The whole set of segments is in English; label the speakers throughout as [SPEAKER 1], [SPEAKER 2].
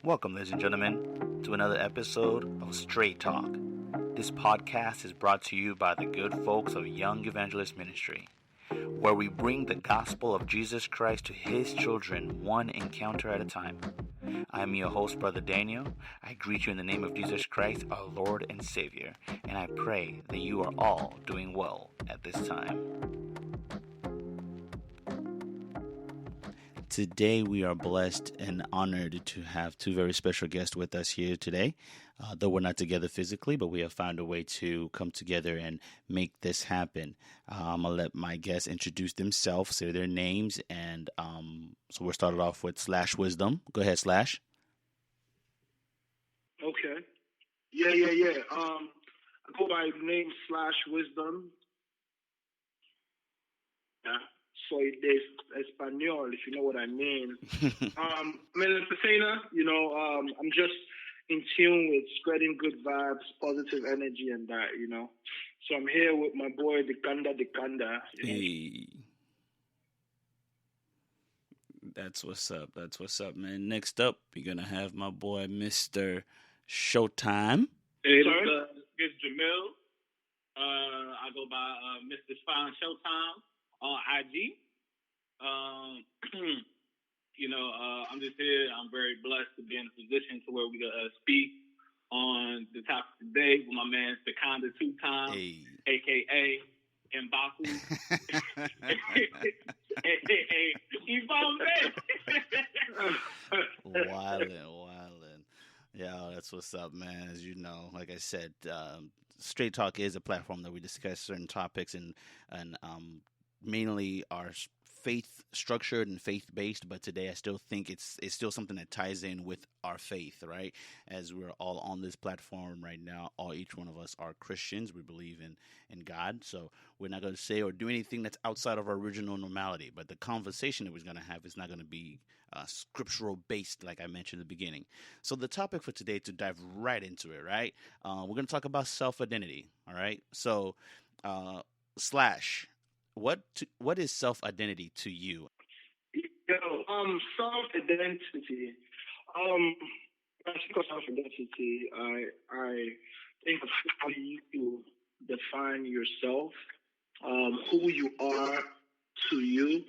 [SPEAKER 1] Welcome, ladies and gentlemen, to another episode of Straight Talk. This podcast is brought to you by the good folks of Young Evangelist Ministry, where we bring the gospel of Jesus Christ to His children one encounter at a time. I am your host, Brother Daniel. I greet you in the name of Jesus Christ, our Lord and Savior, and I pray that you are all doing well at this time. Today, we are blessed and honored to have two very special guests with us here today. Though we're not together physically, but we have found a way to come together and make this happen. I'm going to let my guests introduce themselves, say their names, and so we'll start it off with Slash Wisdom. Go ahead, Slash.
[SPEAKER 2] Okay. Yeah. I go by name Slash Wisdom. Yeah. Soy de Español, if you know what I mean. I'm an entertainer, I'm just in tune with spreading good vibes, positive energy, and that, So I'm here with my boy, the Kanda.
[SPEAKER 1] Hey. That's what's up, man. Next up, you're going to have my boy, Mr. Showtime.
[SPEAKER 3] Hey, this is Jamil. I go by Mr. Fine Showtime on IG. I'm just here. I'm very blessed to be in a position to where we can speak on the topic today with my man Seconda 2 Time, aka Mbaku, aka
[SPEAKER 1] Wildin'. Yeah, that's what's up, man. As you know, like I said, Straight Talk is a platform that we discuss certain topics and mainly our faith structured and faith based, but today I still think it's still something that ties in with our faith, right? As we're all on this platform right now, each one of us are Christians. We believe in God, so we're not going to say or do anything that's outside of our original normality. But the conversation that we're going to have is not going to be scriptural based, like I mentioned at the beginning. So the topic for today, to dive right into it, right? We're going to talk about self-identity. All right, so Slash. What is self-identity to you?
[SPEAKER 2] Self-identity. I think of self-identity, I think of how you define yourself, who you are to you.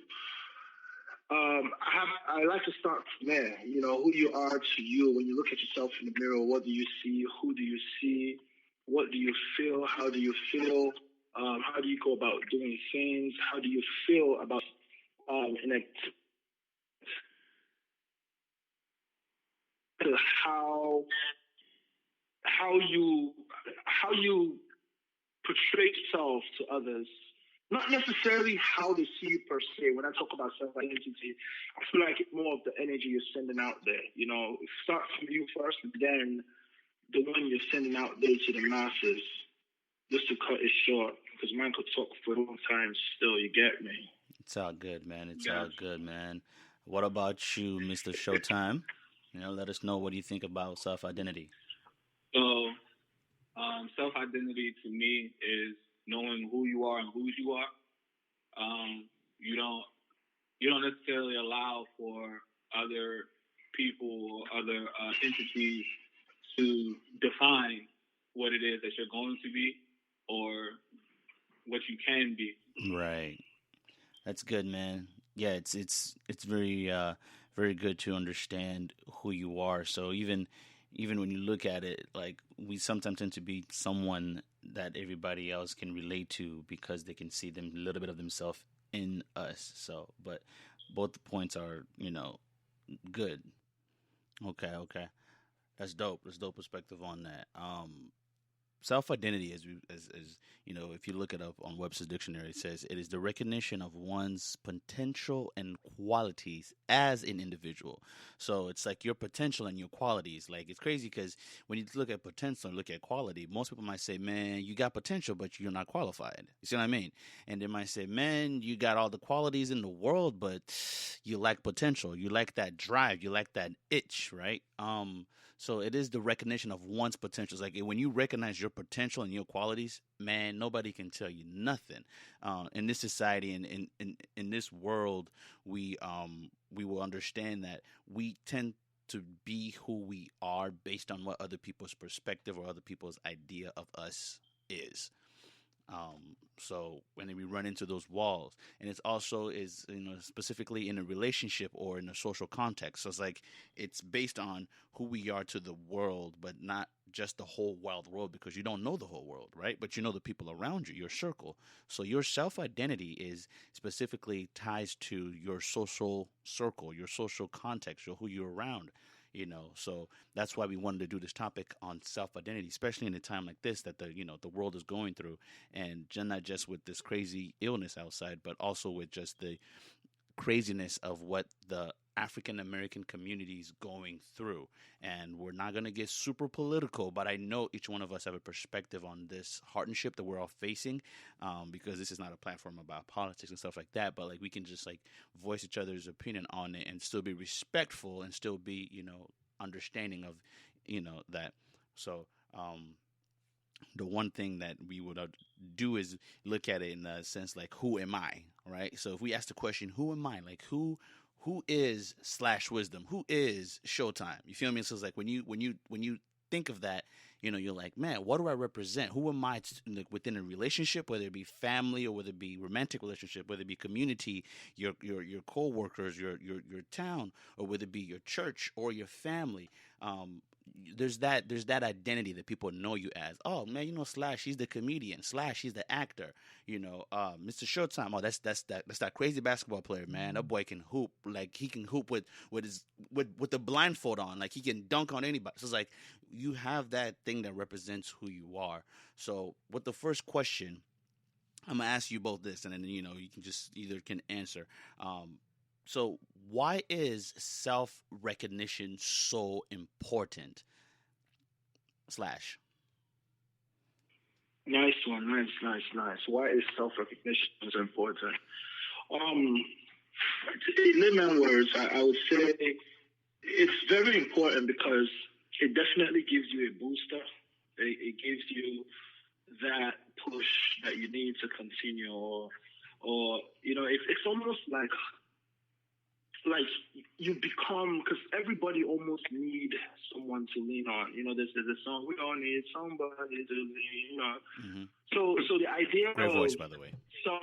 [SPEAKER 2] I like to start from there. Who you are to you. When you look at yourself in the mirror, what do you see? Who do you see? What do you feel? How do you feel? How do you go about doing things? How do you feel about how you portray yourself to others? Not necessarily how they see you per se. When I talk about self-identity, I feel like it's more of the energy you're sending out there. It starts from you first, and then the one you're sending out there to the masses. Just to cut it short, because mine could talk for a long time still, you get me?
[SPEAKER 1] It's all good, man. All good, man. What about you, Mr. Showtime? Let us know, what do you think about self-identity?
[SPEAKER 3] So, self-identity to me is knowing who you are and whose you are. You don't necessarily allow for other people or other entities to define what it is that you're going to be or what you can be.
[SPEAKER 1] Right. That's good, man. Yeah, it's very very good to understand who you are. So even when you look at it, like, we sometimes tend to be someone that everybody else can relate to because they can see them a little bit of themselves in us. So, but both points are, good. Okay. That's dope. That's dope perspective on that. Self-identity, as if you look it up on Webster's dictionary, it says it is the recognition of one's potential and qualities as an individual. So it's like your potential and your qualities. Like, it's crazy because when you look at potential and look at quality, most people might say, man, you got potential, but you're not qualified. You see what I mean? And they might say, man, you got all the qualities in the world, but you lack potential. You lack that drive. You lack that itch, right? So it is the recognition of one's potential. It's like when you recognize your potential and your qualities, man, nobody can tell you nothing. In this society and in this world, we will understand that we tend to be who we are based on what other people's perspective or other people's idea of us is. So when we run into those walls, and it's also is specifically in a relationship or in a social context. So it's like it's based on who we are to the world, but not just the whole wild world, because you don't know the whole world, right? But you know the people around you, your circle. So your self identity is specifically ties to your social circle, your social context, who you're around. So that's why we wanted to do this topic on self identity, especially in a time like this that the world is going through, and not just with this crazy illness outside, but also with just the craziness of what the African American community is going through. And we're not going to get super political, but I know each one of us have a perspective on this hardship that we're all facing, because this is not a platform about politics and stuff like that. But like we can just like voice each other's opinion on it and still be respectful and still be understanding of that. So the one thing that we would do is look at it in the sense like, who am I, right? So if we ask the question, who am I, like who is slash wisdom, who is Showtime, you feel me? So it's like when you think of that, you're like, man, what do I represent? Who am I like, within a relationship, whether it be family or whether it be romantic relationship, whether it be community, your co-workers, your town, or whether it be your church or your family. There's that identity that people know you as. Oh man, Slash, he's the comedian. Slash, he's the actor. Mr. Showtime. Oh, that's that crazy basketball player, man. That boy can hoop. Like he can hoop with the blindfold on. Like he can dunk on anybody. So it's like you have that thing that represents who you are. So with the first question, I'm gonna ask you both this, and then you can just either can answer. So why is self recognition so important? Slash.
[SPEAKER 2] Nice one, nice. Why is self-recognition so important? Um, in layman words, I would say it's very important because it definitely gives you a booster. It gives you that push that you need to continue, or it's almost like you become, because everybody almost need someone to lean on. There's a song, we all need somebody to lean on.
[SPEAKER 1] Mm-hmm.
[SPEAKER 2] So the idea
[SPEAKER 1] Great
[SPEAKER 2] of
[SPEAKER 1] voice, by the way.
[SPEAKER 2] self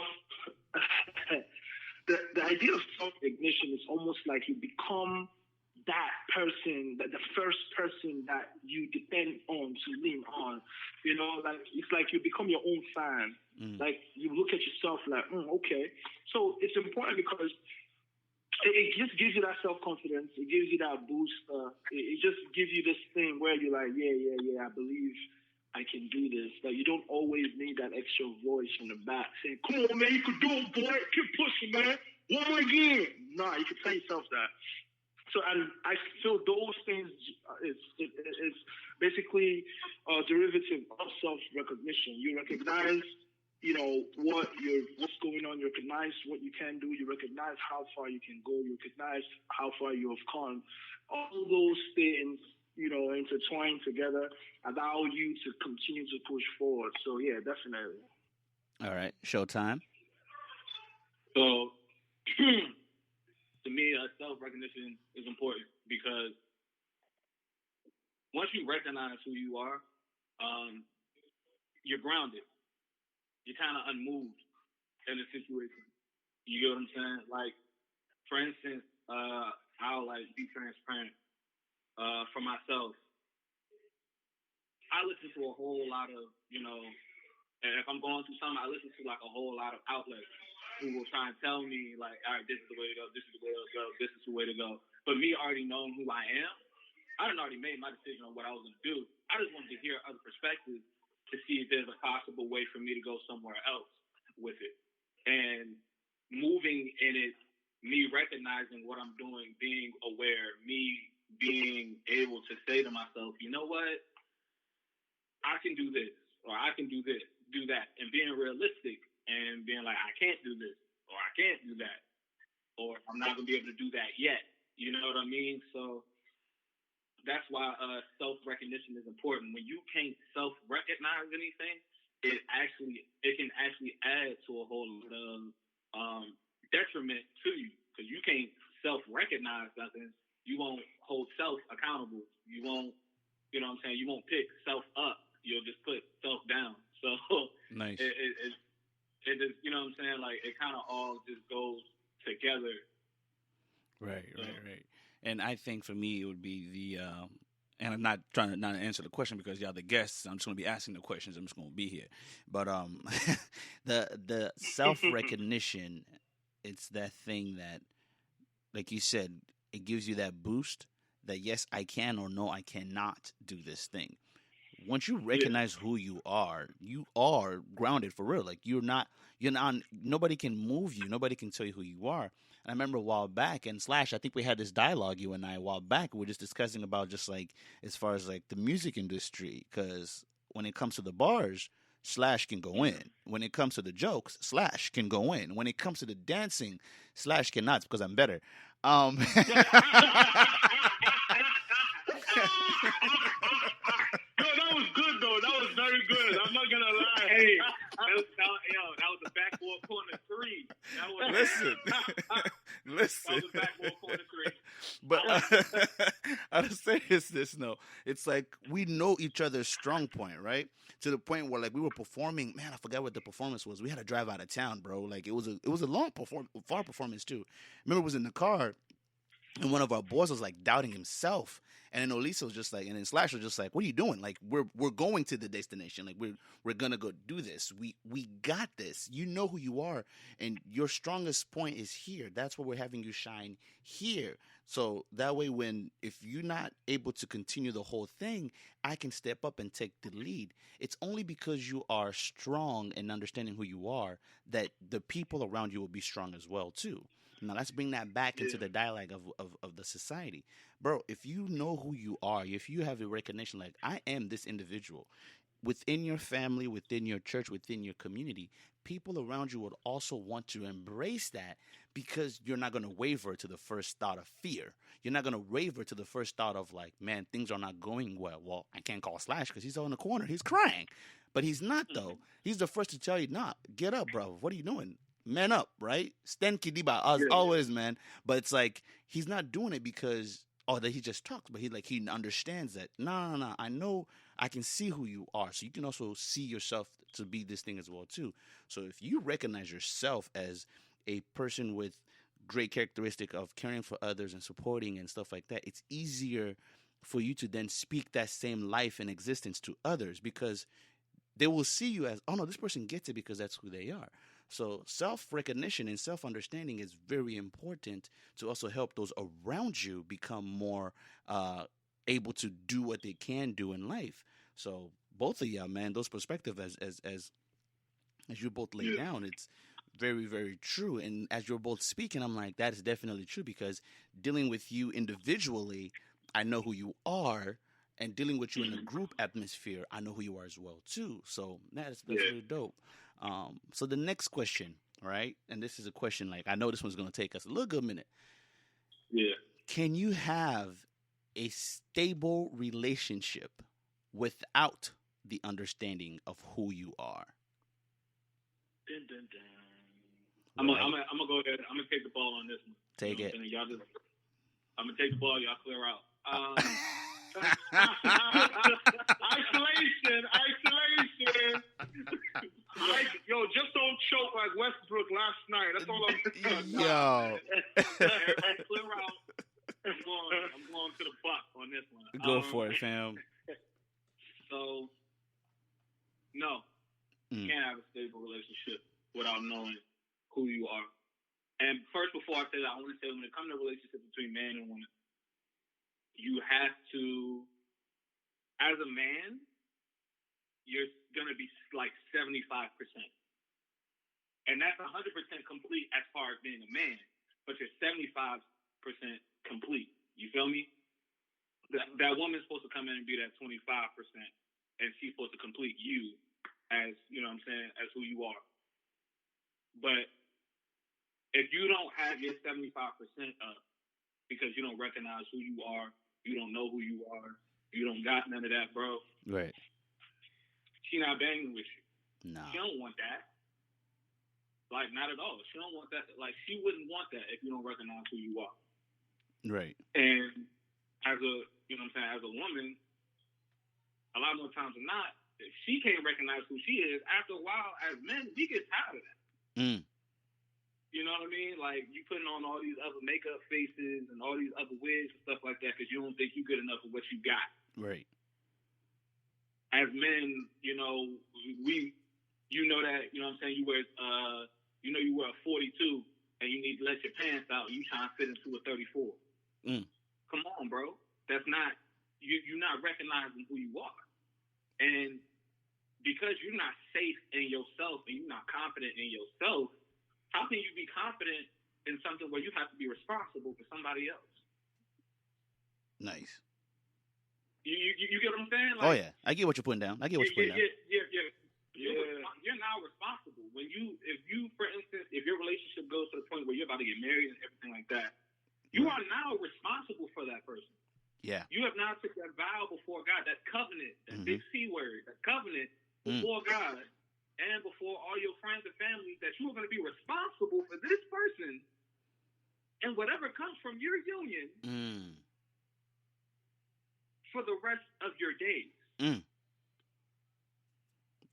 [SPEAKER 2] the idea of self-ignition is almost like you become that person, that the first person that you depend on to lean on. Like it's like you become your own fan. Like you look at yourself like, okay. So it's important because it just gives you that self-confidence. It gives you that boost. It just gives you this thing where you're like, yeah, I believe I can do this. Like you don't always need that extra voice from the back saying, come on, man, you can do it, boy. Keep pushing, man. One more again. Nah, you can tell yourself that. So, and I feel those things is basically a derivative of self-recognition. You recognize what's going on. You recognize what you can do. You recognize how far you can go. You recognize how far you have come. All those things, intertwined together, allow you to continue to push forward. So yeah, definitely.
[SPEAKER 1] All right, Showtime.
[SPEAKER 3] So to me, self-recognition is important because once you recognize who you are, you're grounded. You're kind of unmoved in a situation. You get what I'm saying? Like, for instance, I'll like be transparent. For myself, I listen to a whole lot of, and if I'm going through something, I listen to like a whole lot of outlets who will try and tell me like, all right, this is the way to go, this is the way to go, this is the way to go. But me already knowing who I am, I had already made my decision on what I was going to do. I just wanted to hear other perspectives to see if there's a possible way for me to go somewhere else with it. And moving in it, me recognizing what I'm doing, being aware, me being able to say to myself, you know what? I can do this, or I can do this, do that, and being realistic and being like, I can't do this, or I can't do that, or I'm not going to be able to do that yet. You know what I mean? So that's why self-recognition is important. When you can't self-recognize anything, it can actually add to a whole lot of detriment to you, because you can't self-recognize nothing. you won't hold self accountable. You won't, you know what I'm saying? You won't pick self up. You'll just put self down. So
[SPEAKER 1] Nice.
[SPEAKER 3] it just, you know what I'm saying? Like it kind of all just goes together.
[SPEAKER 1] Right,
[SPEAKER 3] So,
[SPEAKER 1] right, right. And I think for me it would be and I'm not trying to not answer the question because y'all the guests. I'm just gonna be asking the questions. I'm just gonna be here. But the self recognition, it's that thing that, like you said, it gives you that boost that yes I can or no I cannot do this thing. Once you
[SPEAKER 3] yeah,
[SPEAKER 1] recognize who you are grounded for real. Like you're not, nobody can move you, nobody can tell you who you are. And I remember a while back, and Slash, I think we had this dialogue, you and I, a while back. We were just discussing about just like as far as like the music industry, because when it comes to the bars, Slash can go in. When it comes to the jokes, Slash can go in. When it comes to the dancing, Slash cannot because I'm better. Um,
[SPEAKER 2] Yo, that was good though. That was very good. I'm not gonna lie.
[SPEAKER 3] hey, that was a backboard corner three. That was
[SPEAKER 1] listen,
[SPEAKER 3] that
[SPEAKER 1] listen.
[SPEAKER 3] was a backboard corner three.
[SPEAKER 1] But I'll say this no, it's like we know each other's strong point, right? To the point where like we were performing. Man, I forgot what the performance was. We had to drive out of town, bro. Like it was a far performance too. Remember, it was in the car, and one of our boys was like doubting himself. And then Olisa was just like, and then Slash was just like, "What are you doing? Like, we're going to the destination. Like, we're gonna go do this. We got this. You know who you are, and your strongest point is here. That's where we're having you shine here. So that way, when if you're not able to continue the whole thing, I can step up and take the lead. It's only because you are strong and understanding who you are that the people around you will be strong as well too. Now let's bring that back into
[SPEAKER 3] Yeah,
[SPEAKER 1] the dialogue of the society. Bro, if you know who you are, if you have a recognition like I am this individual within your family, within your church, within your community, people around you would also want to embrace that because you're not going to waver to the first thought of fear. You're not going to waver to the first thought of like, man, things are not going well. Well, I can't call Slash because he's out in the corner. He's crying. But he's not though. He's the first to tell you, nah, get up, bro. What are you doing? Man up, right? Sten Kidiba as
[SPEAKER 3] yeah,
[SPEAKER 1] always, man. But it's like he's not doing it because that he just talks, but he understands that. No, no, no. I know I can see who you are, so you can also see yourself to be this thing as well too. So if you recognize yourself as a person with great characteristic of caring for others and supporting and stuff like that, it's easier for you to then speak that same life and existence to others because they will see you as, oh no, this person gets it because that's who they are. So self recognition and self understanding is very important to also help those around you become more able to do what they can do in life. So both of y'all, man, those perspectives as you both lay
[SPEAKER 3] yeah,
[SPEAKER 1] down, it's very, very true. And as you're both speaking, I'm like, that is definitely true because dealing with you individually, I know who you are. And dealing with you in a group atmosphere, I know who you are as well too. So that's
[SPEAKER 3] yeah,
[SPEAKER 1] really dope. So the next question, right? And this is a question like I know this one's gonna take us a little good minute.
[SPEAKER 3] yeah.
[SPEAKER 1] Can you have a stable relationship without the understanding of who you are?
[SPEAKER 3] Dun, dun, dun.
[SPEAKER 1] Right?
[SPEAKER 3] I'm gonna go ahead. I'm gonna take the ball on this one. You
[SPEAKER 1] Take
[SPEAKER 3] know what I'm
[SPEAKER 1] it.
[SPEAKER 3] saying? Y'all just, I'm gonna take the ball. Y'all clear out. Isolation.
[SPEAKER 2] Yo, just don't choke like Westbrook last night. That's all I'm saying.
[SPEAKER 1] Yo,
[SPEAKER 3] Everybody clear out. I'm going to the buck on this one.
[SPEAKER 1] go for it, fam.
[SPEAKER 3] So, no, you can't have a stable relationship without knowing who you are. And first, before I say that, I want to say when it comes to a relationship between man and woman, you have to, as a man, you're going to be like 75%. And that's 100% complete as far as being a man, but you're 75% complete. You feel me? That woman's supposed to come in and be that 25%, and she's supposed to complete you as, you know what I'm saying, as who you are. But if you don't have your 75% up because you don't recognize who you are, you don't know who you are, you don't got none of that, bro,
[SPEAKER 1] Right.
[SPEAKER 3] she not banging with you.
[SPEAKER 1] Nah.
[SPEAKER 3] She don't want that. Like, not at all. She don't want that. Like, she wouldn't want that if you don't recognize who you are.
[SPEAKER 1] Right.
[SPEAKER 3] And as a, you know what I'm saying, as a woman, a lot more times than not, if she can't recognize who she is, after a while, as men, we get tired of that.
[SPEAKER 1] Mm.
[SPEAKER 3] You know what I mean? Like, you putting on all these other makeup faces and all these other wigs and stuff like that because you don't think you're good enough for what you got.
[SPEAKER 1] Right.
[SPEAKER 3] As men, you know, you know that, you know what I'm saying, you wear a 42 and you need to let your pants out and you trying to fit into a 34.
[SPEAKER 1] Mm.
[SPEAKER 3] Come on, bro. That's not, you're not recognizing who you are. And because you're not safe in yourself and you're not confident in yourself, how can you be confident in something where you have to be responsible for somebody else?
[SPEAKER 1] Nice.
[SPEAKER 3] You get what I'm saying?
[SPEAKER 1] Like, oh yeah, I get what you're putting down.
[SPEAKER 3] You're now responsible. If you, for instance, if your relationship goes to the point where you're about to get married and everything like that, you are now responsible for that person.
[SPEAKER 1] Yeah.
[SPEAKER 3] You have now took that vow before God, that covenant, that big C word, that covenant before God and before all your friends and family that you are going to be responsible for this person and whatever comes from your union for the rest of your days.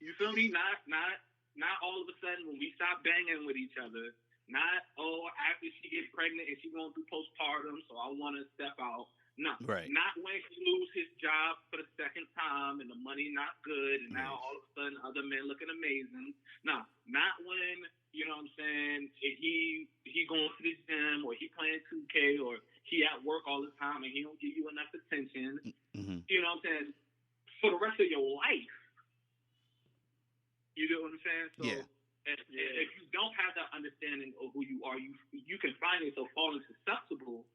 [SPEAKER 3] You feel me? Not all of a sudden when we stop banging with each other. Not, after she gets pregnant and she going through postpartum, so I want to step out. No.
[SPEAKER 1] Right.
[SPEAKER 3] Not when he lose his job for the second time and the money not good and now all of a sudden other men looking amazing. No. Not when, you know what I'm saying, he going to the gym or he playing 2K or he at work all the time and he don't give you enough attention. You know what I'm saying? For the rest of your life. You know what I'm saying? So if you don't have that understanding of who you are, you can find yourself falling susceptible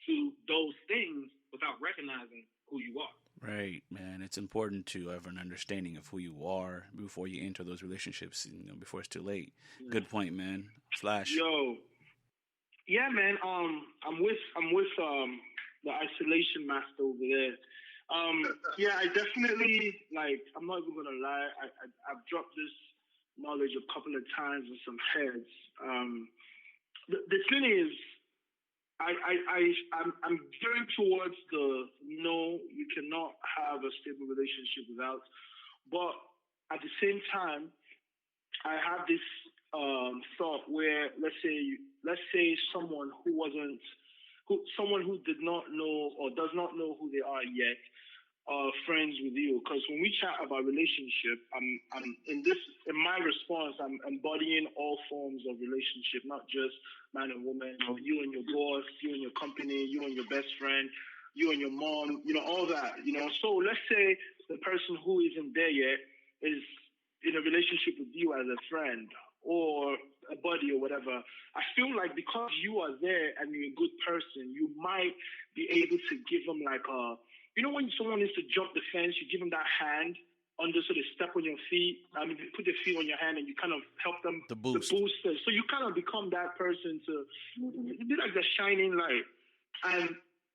[SPEAKER 3] to those things without recognizing who you are.
[SPEAKER 1] Right, man. It's important to have an understanding of who you are before you enter those relationships, before it's too late. Yeah. Good point, man. Flash.
[SPEAKER 2] Yo. Yeah, man. I'm with the isolation master over there. Yeah, I definitely, I'm not even gonna lie, I've dropped this knowledge a couple of times in some heads. The thing is, I'm gearing towards the no, you cannot have a stable relationship without. But at the same time, I have this thought where let's say someone who did not know or does not know who they are yet are friends with you, because when we chat about relationship, I'm in my response, I'm embodying all forms of relationship, not just man and woman, you and your boss, you and your company, you and your best friend, you and your mom, all that, So let's say the person who isn't there yet is in a relationship with you as a friend or a buddy or whatever. I feel like because you are there and you're a good person, you might be able to give them when someone needs to jump the fence, you give them that hand under so they step on your feet. I mean, they put their feet on your hand and you kind of help them.
[SPEAKER 1] The booster.
[SPEAKER 2] So you kind of become that person to be like the shining light. And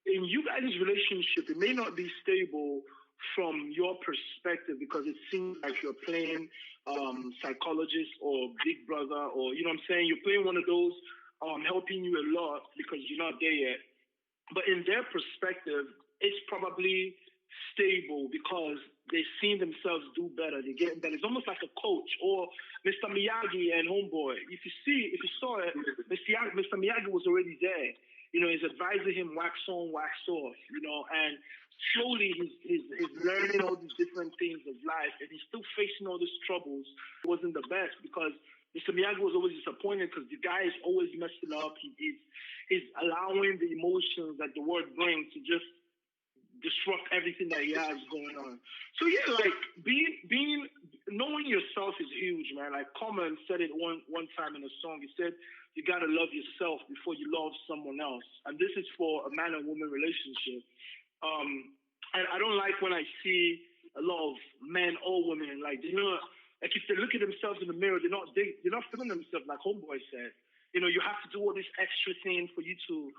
[SPEAKER 2] in you guys' relationship, it may not be stable from your perspective because it seems like you're playing psychologist or big brother, or you know what I'm saying, you're playing one of those helping you a lot because you're not there yet. But in their perspective, it's probably stable because they've seen themselves do better. They're getting better. It's almost like a coach or Mr. Miyagi and Homeboy. If you saw it, Mr. Miyagi was already there. He's advising him wax on, wax off, and slowly he's learning all these different things of life, and he's still facing all these troubles. It wasn't the best because Mr. Miyagi was always disappointed because the guy is always messing up. He's allowing the emotions that the world brings to just disrupt everything that he has going on. So yeah, being knowing yourself is huge, man. Like Common said it one time in a song. He said, you gotta love yourself before you love someone else. And this is for a man and woman relationship. And I don't like when I see a lot of men or women, like if they look at themselves in the mirror, they're not feeling themselves, like Homeboy said. You have to do all this extra thing for you to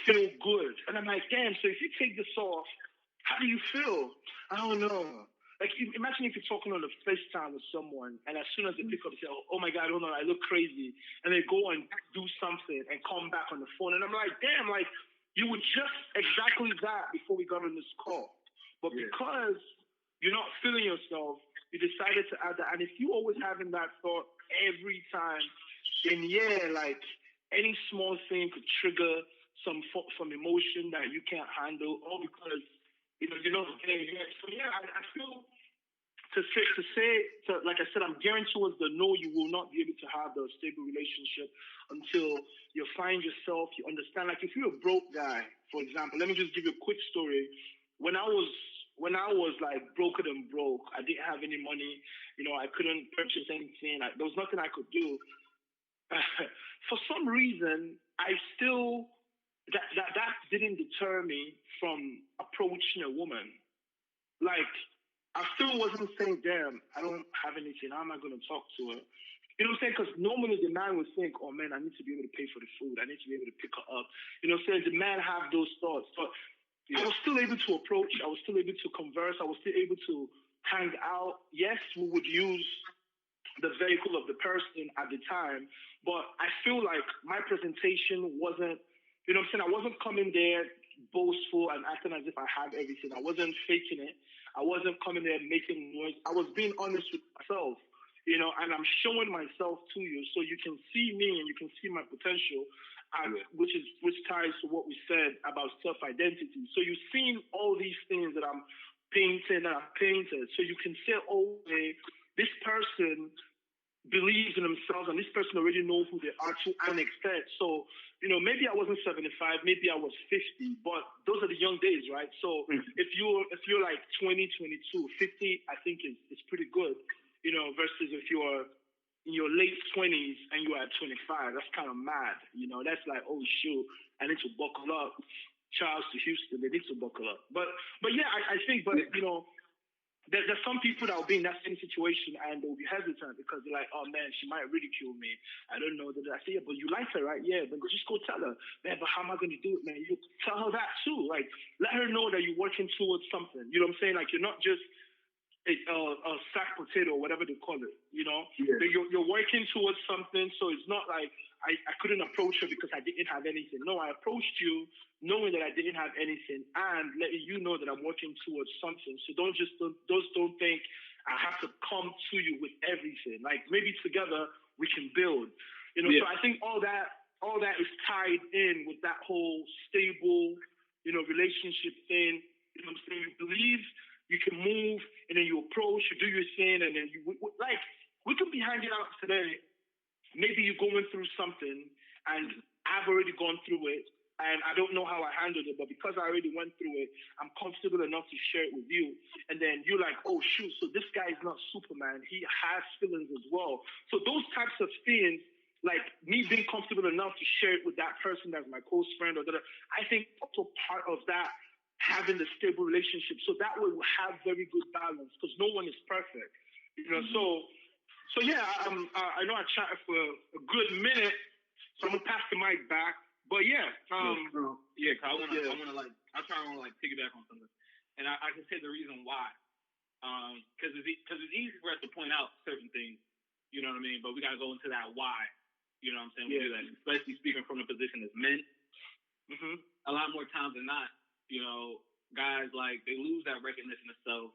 [SPEAKER 2] feel good. And I'm like, damn, so if you take this off, how do you feel? I don't know. Like, imagine if you're talking on a FaceTime with someone, and as soon as they pick up, they say, oh my God, hold on, I look crazy. And they go and do something and come back on the phone. And I'm like, damn, You were just exactly that before we got on this call. But because you're not feeling yourself, you decided to add that. And if you always having that thought every time, then yeah, like any small thing could trigger some emotion that you can't handle, all because you're not there yet. So yeah, I feel like I said, I'm gearing towards the no. You will not be able to have a stable relationship until you find yourself. You understand. Like if you're a broke guy, for example, let me just give you a quick story. When I was like broker than broke, I didn't have any money. I couldn't purchase anything. There was nothing I could do. For some reason, I still that didn't deter me from approaching a woman. Like I still wasn't saying, damn, I don't have anything. How am I going to talk to her? You know what I'm saying? Because normally the man would think, oh man, I need to be able to pay for the food. I need to be able to pick her up. You know what I'm saying? The man have those thoughts. But I was still able to approach. I was still able to converse. I was still able to hang out. Yes, we would use the vehicle of the person at the time. But I feel like my presentation wasn't, what I'm saying? I wasn't coming there boastful and acting as if I had everything. I wasn't faking it. I wasn't coming there making noise. I was being honest with myself, and I'm showing myself to you so you can see me and you can see my potential, which ties to what we said about self-identity. So you've seen all these things that I'm painting and I've painted. So you can say, oh, hey, this person believes in themselves and this person already knows who they are to an extent. So, maybe I wasn't 75, maybe I was 50, but those are the young days, right? So if you're like 20, 22, 50, I think is pretty good, versus if you're in your late 20s and you're at 25, that's kind of mad. That's like, oh shoot, I need to buckle up. Charles to Houston, they need to buckle up. But yeah, I think, there's some people that will be in that same situation and they'll be hesitant because they're like, oh man, she might ridicule me. I don't know. I say, yeah, but you like her, right? Yeah, but just go tell her, man, but how am I going to do it, man? You tell her that too. Like, let her know that you're working towards something. You know what I'm saying? Like, you're not just a sack potato, whatever they call it, That you're working towards something. So it's not like I couldn't approach her because I didn't have anything. No, I approached you knowing that I didn't have anything and letting you know that I'm working towards something. So don't think I have to come to you with everything. Like maybe together we can build. So I think all that is tied in with that whole stable, relationship thing. You know what I'm saying? You believe you can move, and then you approach, you do your thing, and then we could be hanging out today. Maybe you're going through something, and I've already gone through it, and I don't know how I handled it, but because I already went through it, I'm comfortable enough to share it with you. And then you're like, oh shoot, so this guy is not Superman. He has feelings as well. So those types of things, like me being comfortable enough to share it with that person that's my close friend or that, I think also part of that having the stable relationship. So that way we'll have very good balance because no one is perfect. So yeah, I know I chatted for a good minute, so I'm gonna pass the mic back. But yeah,
[SPEAKER 3] I want to piggyback on something, and I can say the reason why, because it's easy for us to point out certain things, you know what I mean. But we gotta go into that why, you know what I'm saying. We do that, especially speaking from a position as men. Mm-hmm. A lot more times than not, guys they lose that recognition of self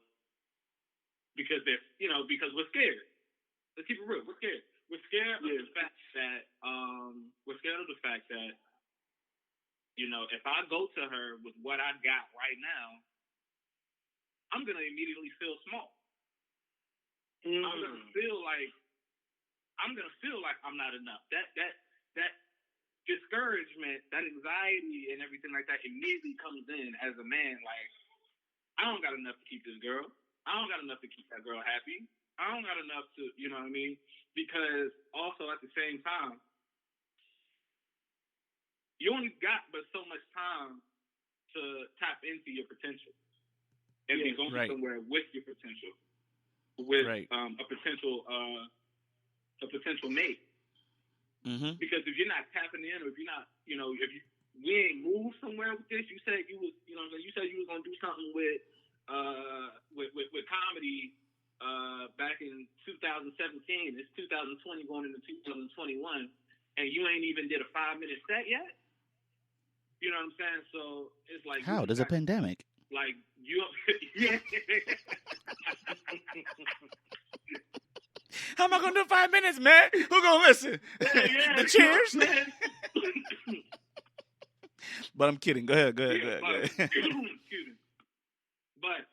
[SPEAKER 3] because because we're scared. Let's keep it real. We're scared. We're scared of the fact that if I go to her with what I got right now, I'm gonna immediately feel small. I'm gonna feel like I'm not enough. That discouragement, that anxiety, and everything like that immediately comes in as a man. Like, I don't got enough to keep this girl. I don't got enough to keep that girl happy. I don't got enough to, you know what I mean? Because also at the same time, you only got but so much time to tap into your potential and be going somewhere with your potential, with a potential mate. Mm-hmm. Because if you're not tapping in, or if you're not, we ain't moved somewhere with this. You said you was gonna do something with comedy back in 2017. It's 2020 going into 2021, and you ain't even did a 5-minute set yet. You know what I'm saying? So it's like
[SPEAKER 1] How? There's a pandemic.
[SPEAKER 3] Like you, yeah.
[SPEAKER 1] How am I gonna do 5 minutes, man? Who gonna listen?
[SPEAKER 3] Yeah,
[SPEAKER 1] The cheers.
[SPEAKER 3] man.
[SPEAKER 1] But I'm kidding. Go ahead.
[SPEAKER 3] Excuse me. But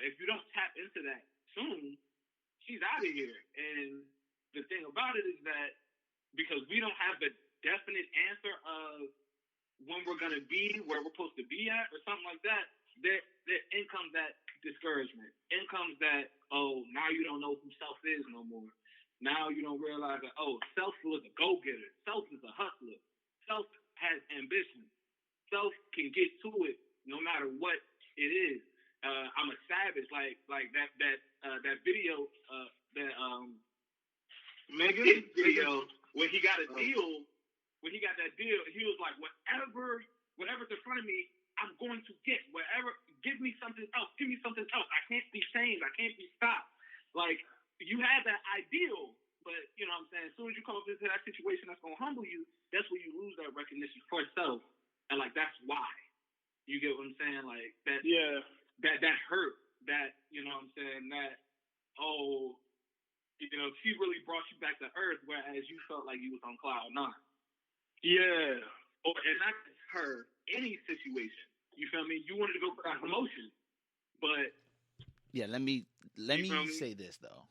[SPEAKER 3] if you don't tap into that soon, she's out of here. And the thing about it is that because we don't have the definite answer of when we're gonna be where we're supposed to be at or something like that, there in comes that discouragement. In comes that, oh, now you don't know who self is no more. Now you don't realize that, oh, self is a go-getter. Self is a hustler. Self has ambition. Self can get to it no matter what it is. I'm a savage, like that video, that Megan video when he got a deal. When he got that deal, he was like, whatever's in front of me, I'm going to get. Whatever, give me something else. Give me something else. I can't be changed. I can't be stopped. Like, you had that ideal, but you know what I'm saying? As soon as you come up into that situation that's gonna humble you, that's where you lose that recognition for self. And like, that's why. You get what I'm saying? Like that.
[SPEAKER 2] Yeah.
[SPEAKER 3] That hurt. That, you know what I'm saying? That, oh, you know, she really brought you back to earth, whereas you felt like you was on cloud nine.
[SPEAKER 2] Yeah.
[SPEAKER 3] Or, and not just her, any situation. You feel me? You wanted to go for that promotion, but
[SPEAKER 1] yeah. Let me say this though,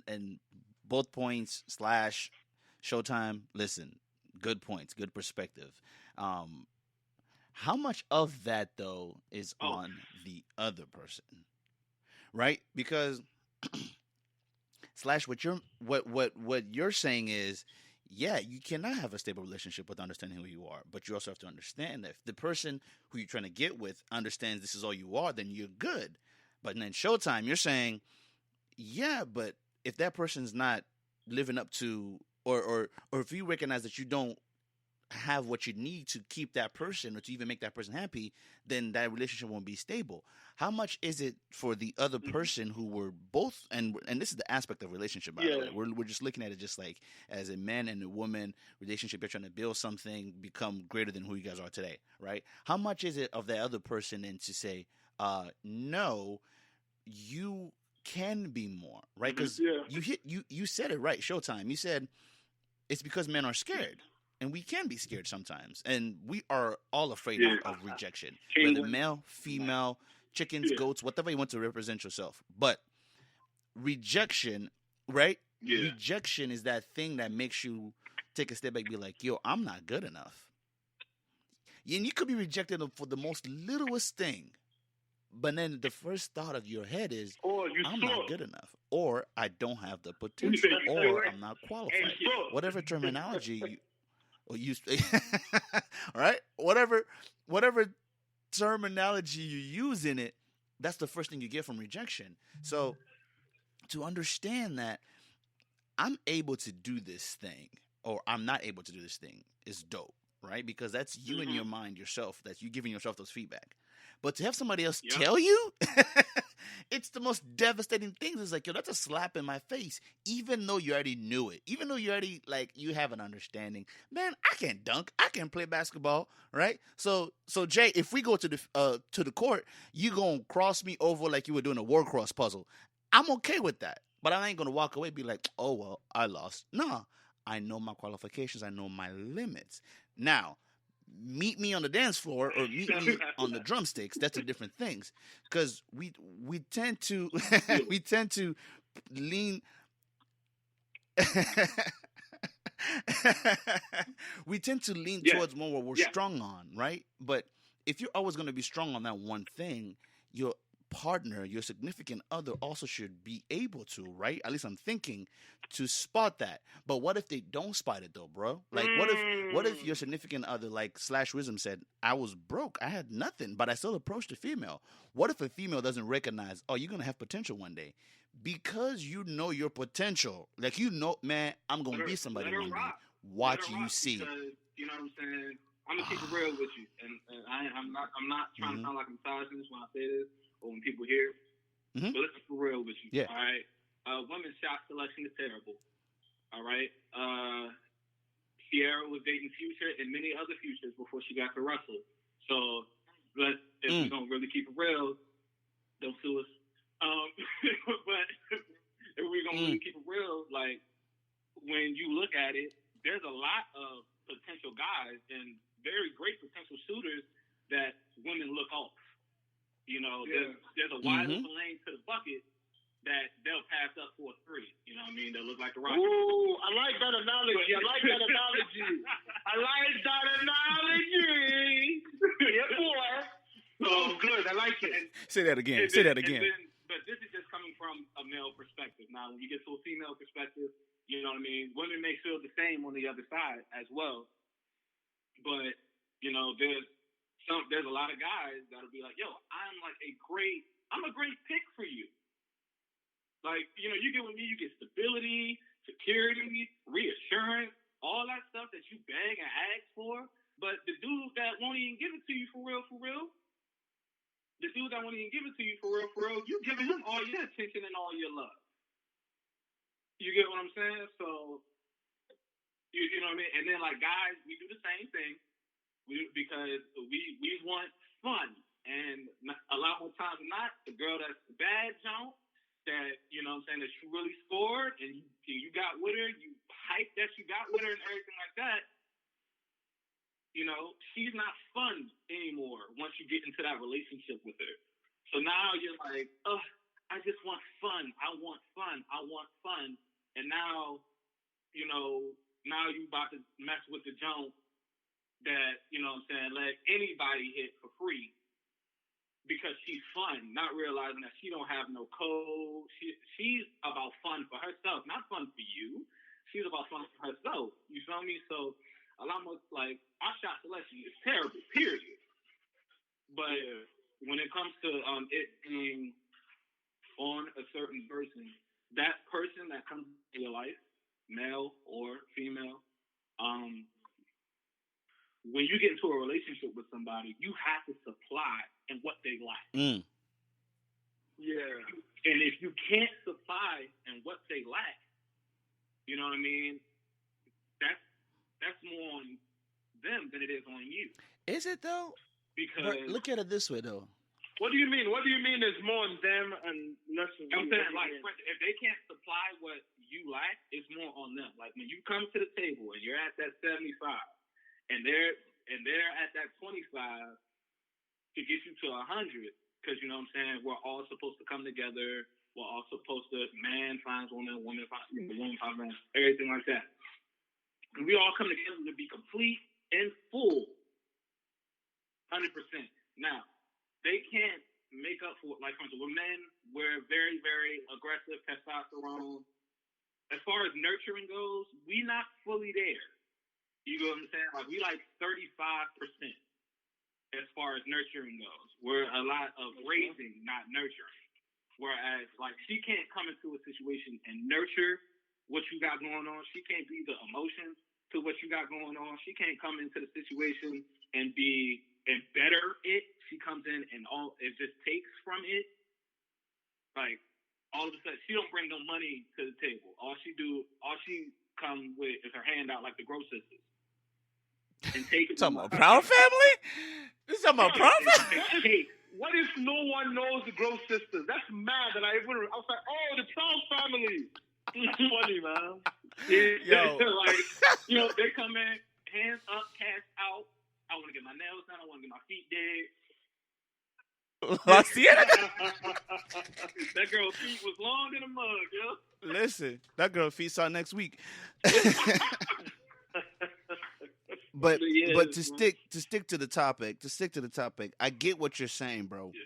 [SPEAKER 1] and both points / Showtime. Listen, good points, good perspective. How much of that though is on the other person, right? Because / what you're saying is, yeah, you cannot have a stable relationship with understanding who you are, but you also have to understand that if the person who you're trying to get with understands this is all you are, then you're good. But then Showtime, you're saying, yeah, but if that person's not living up to, or if you recognize that you don't have what you need to keep that person or to even make that person happy, then that relationship won't be stable. How much is it for the other person who were both, and this is the aspect of relationship, by the way. We're just looking at it just like as a man and a woman relationship, you're trying to build something, become greater than who you guys are today, right? How much is it of that other person and to say, no, you can be more, right? Because you said it right, Showtime. You said it's because men are scared. And we can be scared sometimes. And we are all afraid of rejection. Whether male, female, chickens, goats, whatever you want to represent yourself. But rejection, right? Yeah. Rejection is that thing that makes you take a step back and be like, yo, I'm not good enough. And you could be rejected for the most littlest thing. But then the first thought of your head is, I'm not good enough. Or I don't have the potential. Or I'm not qualified. Whatever terminology you right? Whatever terminology you use in it, that's the first thing you get from rejection. So to understand that I'm able to do this thing or I'm not able to do this thing is dope, right? Because that's you in your mind yourself, that's you giving yourself those feedback. But to have somebody else tell you, it's the most devastating thing. It's like, yo, that's a slap in my face. Even though you already knew it. Even though you already, like, you have an understanding. Man, I can't dunk. I can play basketball, right? So Jay, if we go to the court, you gonna cross me over like you were doing a word cross puzzle. I'm okay with that. But I ain't gonna walk away and be like, oh, well, I lost. No, I know my qualifications. I know my limits. Now, meet me on the dance floor or meet me on the drumsticks. That's a different things, because we tend to we tend to lean we tend to lean towards more what we're strong on, right? But if you're always going to be strong on that one thing, your partner, your significant other also should be able to, right? At least I'm thinking, to spot that. But what if they don't spot it though, bro? Like what if your significant other, like / Wisdom said, I was broke, I had nothing, but I still approached a female. What if a female doesn't recognize, oh, you're gonna have potential one day? Because you know your potential. Like, you know, man, I'm gonna be somebody one day. Watch you see.
[SPEAKER 3] Because, you know what I'm saying? I'm gonna keep it real with you, and I'm not trying to sound like I'm misogynist when I say this or when people hear it. But let's be real with you.
[SPEAKER 1] Yeah.
[SPEAKER 3] All right. Women's shot selection is terrible. All right. Sierra was dating Future and many other Futures before she got to Russell. So if we don't really keep it real, don't sue us. But if we're gonna really keep it real, like when you look at it, there's a lot of potential guys and very great potential shooters that women look off. You know, there's a wide open lane to the bucket that they'll pass up for a three. You know what I mean? They'll look like the Rockets.
[SPEAKER 2] Ooh, I like that analogy. Yeah, boy. So good. I like it.
[SPEAKER 1] Say that again.
[SPEAKER 3] But this is just coming from a male perspective. Now, when you get to a female perspective, you know what I mean? Women may feel the same on the other side as well. But, you know, there's a lot of guys that'll be like, yo, I'm a great pick for you. Like, you know, you get with me, you get stability, security, reassurance, all that stuff that you beg and ask for. But the dude that won't even give it to you for real, you giving him all your attention and all your love. You get what I'm saying? So, you know what I mean? And then, like, guys, we do the same thing because we want fun. And a lot more times than not, the girl that's bad, John, that, you know what I'm saying, that you really scored and you got with her, you hyped that you got with her and everything like that, you know, she's not fun anymore once you get into that relationship with her. So now you're like, I just want fun. I want fun. And now, you know, you about to mess with the junk that, you know what I'm saying, let anybody hit for free. Because she's fun, not realizing that she don't have no code. She's about fun for herself, not fun for you. She's about fun for herself. You feel me? So a lot more like our shot selection is terrible, period. But when it comes to it being on a certain person, that person that comes into your life, male or female, when you get into a relationship with somebody, you have to supply in what they like. Yeah. And if you can't supply in what they lack, you know what I mean? That's more on them than it is on you.
[SPEAKER 1] Is it though?
[SPEAKER 3] Because
[SPEAKER 1] but look at it this way though.
[SPEAKER 2] What do you mean? What do you mean is more on them and less on you?
[SPEAKER 3] I'm saying, like, if they can't supply what you lack, it's more on them. Like, when you come to the table and you're at that 75 and they're at that 25 to get you to 100, because, you know what I'm saying, we're all supposed to come together. We're all supposed to, man finds woman, woman finds man, everything like that. And we all come together to be complete and full, 100%. Now, they can't make up for, like, for instance, we're men, we're very, very aggressive, testosterone. As far as nurturing goes, we not fully there. You know what I'm saying? Like, we like 35% as far as nurturing goes. We're a lot of raising, not nurturing. Whereas, like, she can't come into a situation and nurture what you got going on. She can't be the emotions to what you got going on. She can't come into the situation and better it. She comes in and all it just takes from it. Like, all of a sudden, she don't bring no money to the table. All she come with is her hand out like the Gross Sisters. And take it.
[SPEAKER 1] Talking about Proud Family? This is talking about Proud Family?
[SPEAKER 2] What if no one knows the Gross Sisters? That's mad that I was like, oh, the Proud Family. It's funny, man.
[SPEAKER 1] Yo.
[SPEAKER 3] Like, you know, they come in, hands up, cash out. I want to get my nails done. I want to get my feet did.
[SPEAKER 1] La Sierra?
[SPEAKER 3] That girl's feet was long in a mug, yo.
[SPEAKER 1] Listen, that girl feet saw next week. But to stick to the topic, I get what you're saying, bro.
[SPEAKER 3] Yeah.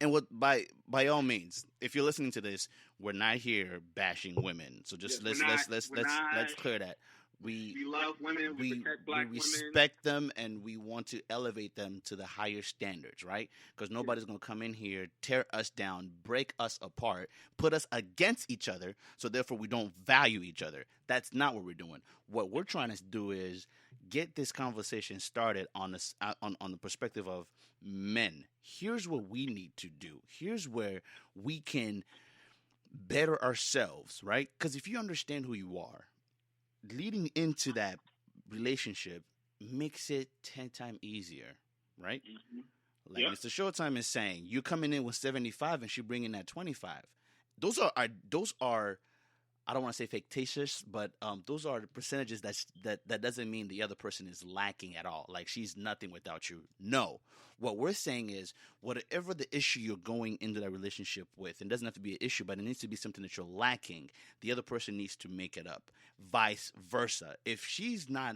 [SPEAKER 1] And what by all means, if you're listening to this, we're not here bashing women. So just let's clear that. We
[SPEAKER 3] love women. We protect black
[SPEAKER 1] women. We respect them, and we want to elevate them to the higher standards, right? Because nobody's going to come in here, tear us down, break us apart, put us against each other, so therefore we don't value each other. That's not what we're doing. What we're trying to do is get this conversation started on the perspective of men. Here's what we need to do. Here's where we can better ourselves, right? Because if you understand who you are, leading into that relationship makes it 10 times easier, right?
[SPEAKER 3] Mm-hmm.
[SPEAKER 1] Like
[SPEAKER 3] Yep.
[SPEAKER 1] Mr. Showtime is saying, you coming in with 75 and she bringing that 25. Those are I don't want to say fictitious, but those are the percentages that doesn't mean the other person is lacking at all. Like she's nothing without you. No, what we're saying is whatever the issue you're going into that relationship with, and it doesn't have to be an issue, but it needs to be something that you're lacking. The other person needs to make it up. Vice versa. If she's not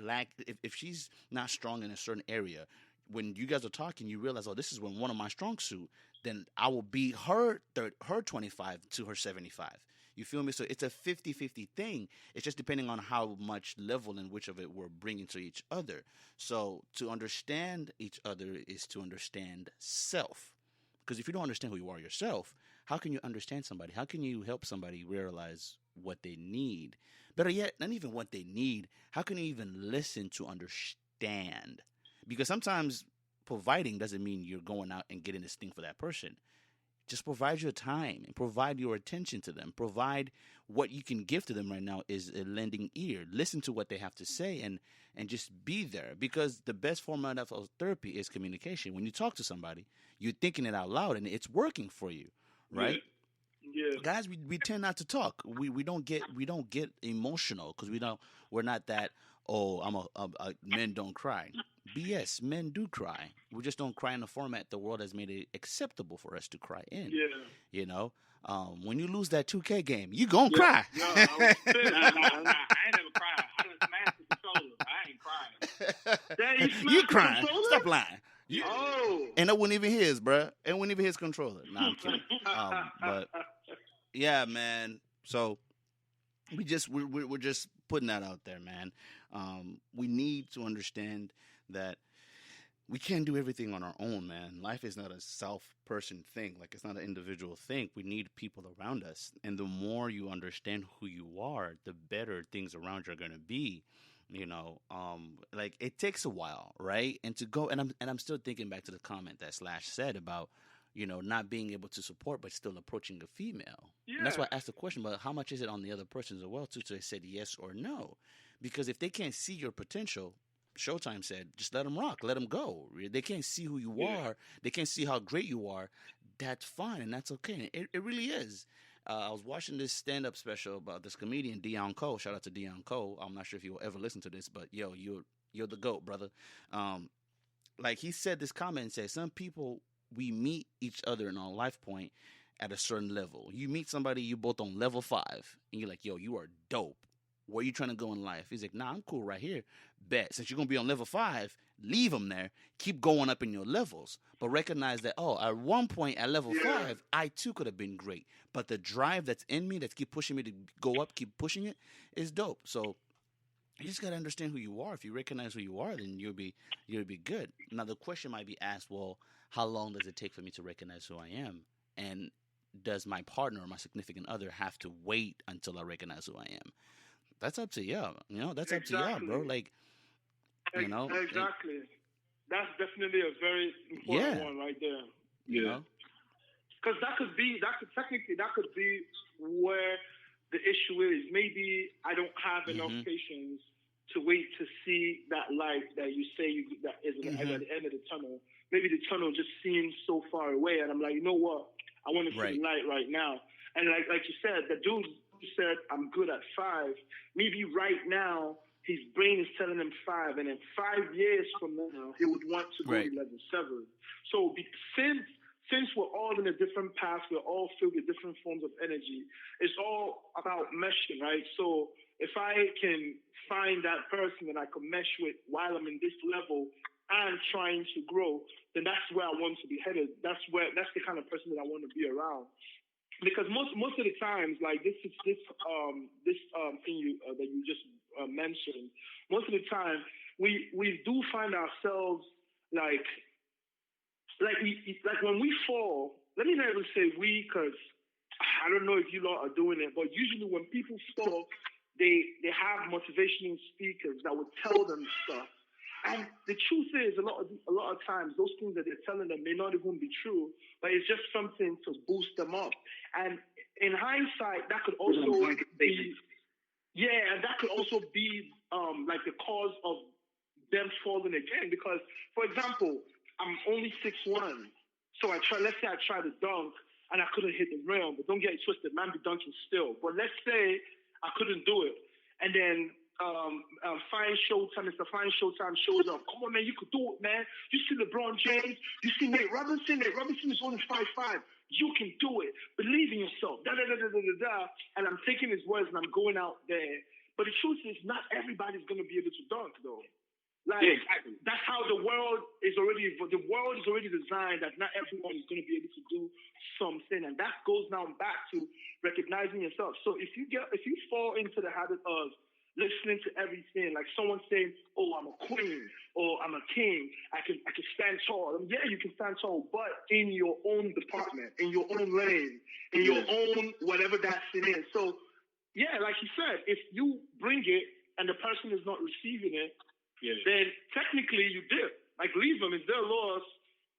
[SPEAKER 1] strong in a certain area, when you guys are talking, you realize, oh, this is one of my strong suit. Then I will be her 25 to her 75. You feel me? So it's a 50-50 thing. It's just depending on how much level and which of it we're bringing to each other. So to understand each other is to understand self. Because if you don't understand who you are yourself, how can you understand somebody? How can you help somebody realize what they need? Better yet, not even what they need. How can you even listen to understand? Because sometimes providing doesn't mean you're going out and getting this thing for that person. Just provide your time and provide your attention to them. Provide what you can give to them right now is a lending ear. Listen to what they have to say and just be there. Because the best format of therapy is communication. When you talk to somebody, you're thinking it out loud and it's working for you, right?
[SPEAKER 2] Yeah.
[SPEAKER 1] Guys, we tend not to talk. We don't get emotional because we're not that. Oh, men don't cry. BS, men do cry. We just don't cry in the format the world has made it acceptable for us to cry in.
[SPEAKER 2] Yeah.
[SPEAKER 1] You know, when you lose that 2K game, you gonna
[SPEAKER 2] Yeah.
[SPEAKER 1] cry.
[SPEAKER 2] No, I was pissed.
[SPEAKER 3] Nah, I ain't never cried. I done smashed the controller. I ain't crying.
[SPEAKER 2] Damn, you smashed
[SPEAKER 1] You
[SPEAKER 2] the
[SPEAKER 1] crying?
[SPEAKER 2] controller?
[SPEAKER 1] Stop lying.
[SPEAKER 2] Oh.
[SPEAKER 1] And that wasn't even his, bruh. It wasn't even his controller. Nah, I'm kidding. But yeah, man. So we're just putting that out there, man. We need to understand that we can't do everything on our own, man. Life is not a self-person thing. Like it's not an individual thing. We need people around us, and the more you understand who you are, the better things around you are gonna be. Like it takes a while, right? And to go, and I'm still thinking back to the comment that Slash said about not being able to support but still approaching a female.
[SPEAKER 2] Yeah.
[SPEAKER 1] And that's why I asked the question about how much is it on the other person as well too. So they said yes or no, because if they can't see your potential, Showtime said just let them rock, let them go. They can't see who you are, they can't see how great you are. That's fine and that's okay. It really is. I was watching this stand-up special about this comedian Dion Cole. Shout out to Dion Cole. I'm not sure if you will ever listen to this, but yo, you're the GOAT, brother. Like he said this comment and said some people, we meet each other in our life point at a certain level. You meet somebody, you both on level 5, and you're like, yo, you are dope. Where you trying to go in life? He's like, nah, I'm cool right here. Bet. Since you're going to be on level 5, leave them there. Keep going up in your levels. But recognize that, oh, at one point at level 5, I too could have been great. But the drive that's in me, that's keep pushing me to go up, keep pushing it, is dope. So you just gotta understand who you are. If you recognize who you are, then you'll be good. Now the question might be asked, well, how long does it take for me to recognize who I am? And does my partner or my significant other have to wait until I recognize who I am? That's up to y'all. That's up to y'all, bro. Like,
[SPEAKER 2] Exactly. That's definitely a very important one right there.
[SPEAKER 1] You know?
[SPEAKER 2] Because that could be where the issue is. Maybe I don't have enough patience to wait to see that light that you say that is at the end of the tunnel. Maybe the tunnel just seems so far away, and I'm like, you know what? I want to see the light right now. And like you said, the dude who said I'm good at 5. Maybe right now his brain is telling him 5, and in 5 years from now he would want to go to level 7. So since we're all in a different path, we're all filled with different forms of energy. It's all about meshing, right? So if I can find that person that I can mesh with while I'm in this level and trying to grow, then that's where I want to be headed. That's the kind of person that I want to be around. Because most of the times, like this thing that you just mentioned, most of the time we do find ourselves like when we fall. Let me not even say we, because I don't know if you lot are doing it, but usually when people fall, they have motivational speakers that would tell them stuff. And the truth is, a lot of times, those things that they're telling them may not even be true, but it's just something to boost them up. And in hindsight, that could also be, Yeah, and that could also be like the cause of them falling again. Because, for example, I'm only 6'1", so let's say I try to dunk and I couldn't hit the rim, but don't get it twisted, man, be dunking still. But let's say I couldn't do it, and then Fine Showtime, Mr. Fine Showtime shows up. Come on, man, you could do it, man. You see LeBron James, you see Nate Robinson. Nate Robinson is only 5'5". You can do it. Believe in yourself. Da da da da da da da. And I'm taking his words and I'm going out there. But the truth is, not everybody's going to be able to dunk, though. Like,
[SPEAKER 3] Yeah, exactly.
[SPEAKER 2] That's how the world is already designed, that not everyone is going to be able to do something. And that goes now back to recognizing yourself. So if you fall into the habit of listening to everything, like someone saying, "Oh, I'm a queen," or "I'm a king," I can stand tall. Yeah, you can stand tall, but in your own department, in your own lane, in your own whatever that thing is. So yeah, like you said, if you bring it and the person is not receiving it, then technically you did. Like, leave them. It's their loss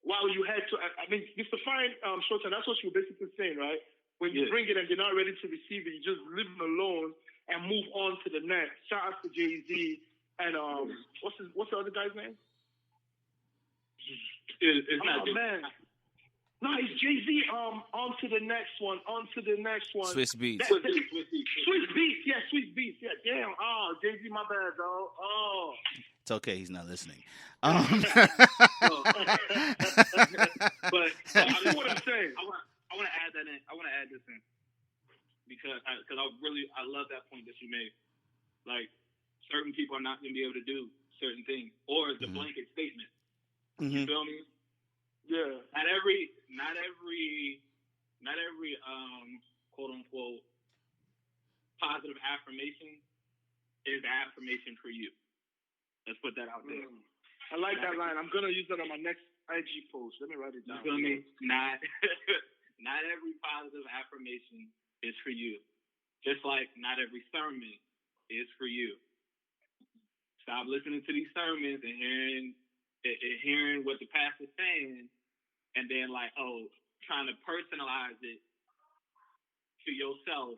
[SPEAKER 2] while you had to. I mean, Mr. Fine Showtime, that's what you were basically saying, right? When you bring it and they're not ready to receive it, you just leave them alone and move on to the next. Shout out to Jay-Z and what's the other guy's name?
[SPEAKER 3] It's not
[SPEAKER 2] man. No, it's Jay-Z. On to the next one.
[SPEAKER 1] Swiss Beats.
[SPEAKER 2] Swiss Beats. Yeah, Swiss Beats. Yeah, damn. Oh, Jay-Z, my bad, dog. Oh.
[SPEAKER 1] It's okay. He's not listening.
[SPEAKER 3] But
[SPEAKER 2] you see what I'm saying?
[SPEAKER 3] I want to add that in. I want to add this in because I love that point that you made. Like, certain people are not going to be able to do certain things, or the blanket statement. You feel me?
[SPEAKER 2] Yeah.
[SPEAKER 3] Not every quote unquote positive affirmation is the affirmation for you. Let's put that out there.
[SPEAKER 2] I like that line. I'm gonna use that on my next IG post. Let me write it down.
[SPEAKER 3] You feel me? Not every positive affirmation is for you. Just like not every sermon is for you. Stop listening to these sermons and hearing what the pastor's saying, and then trying to personalize it to yourself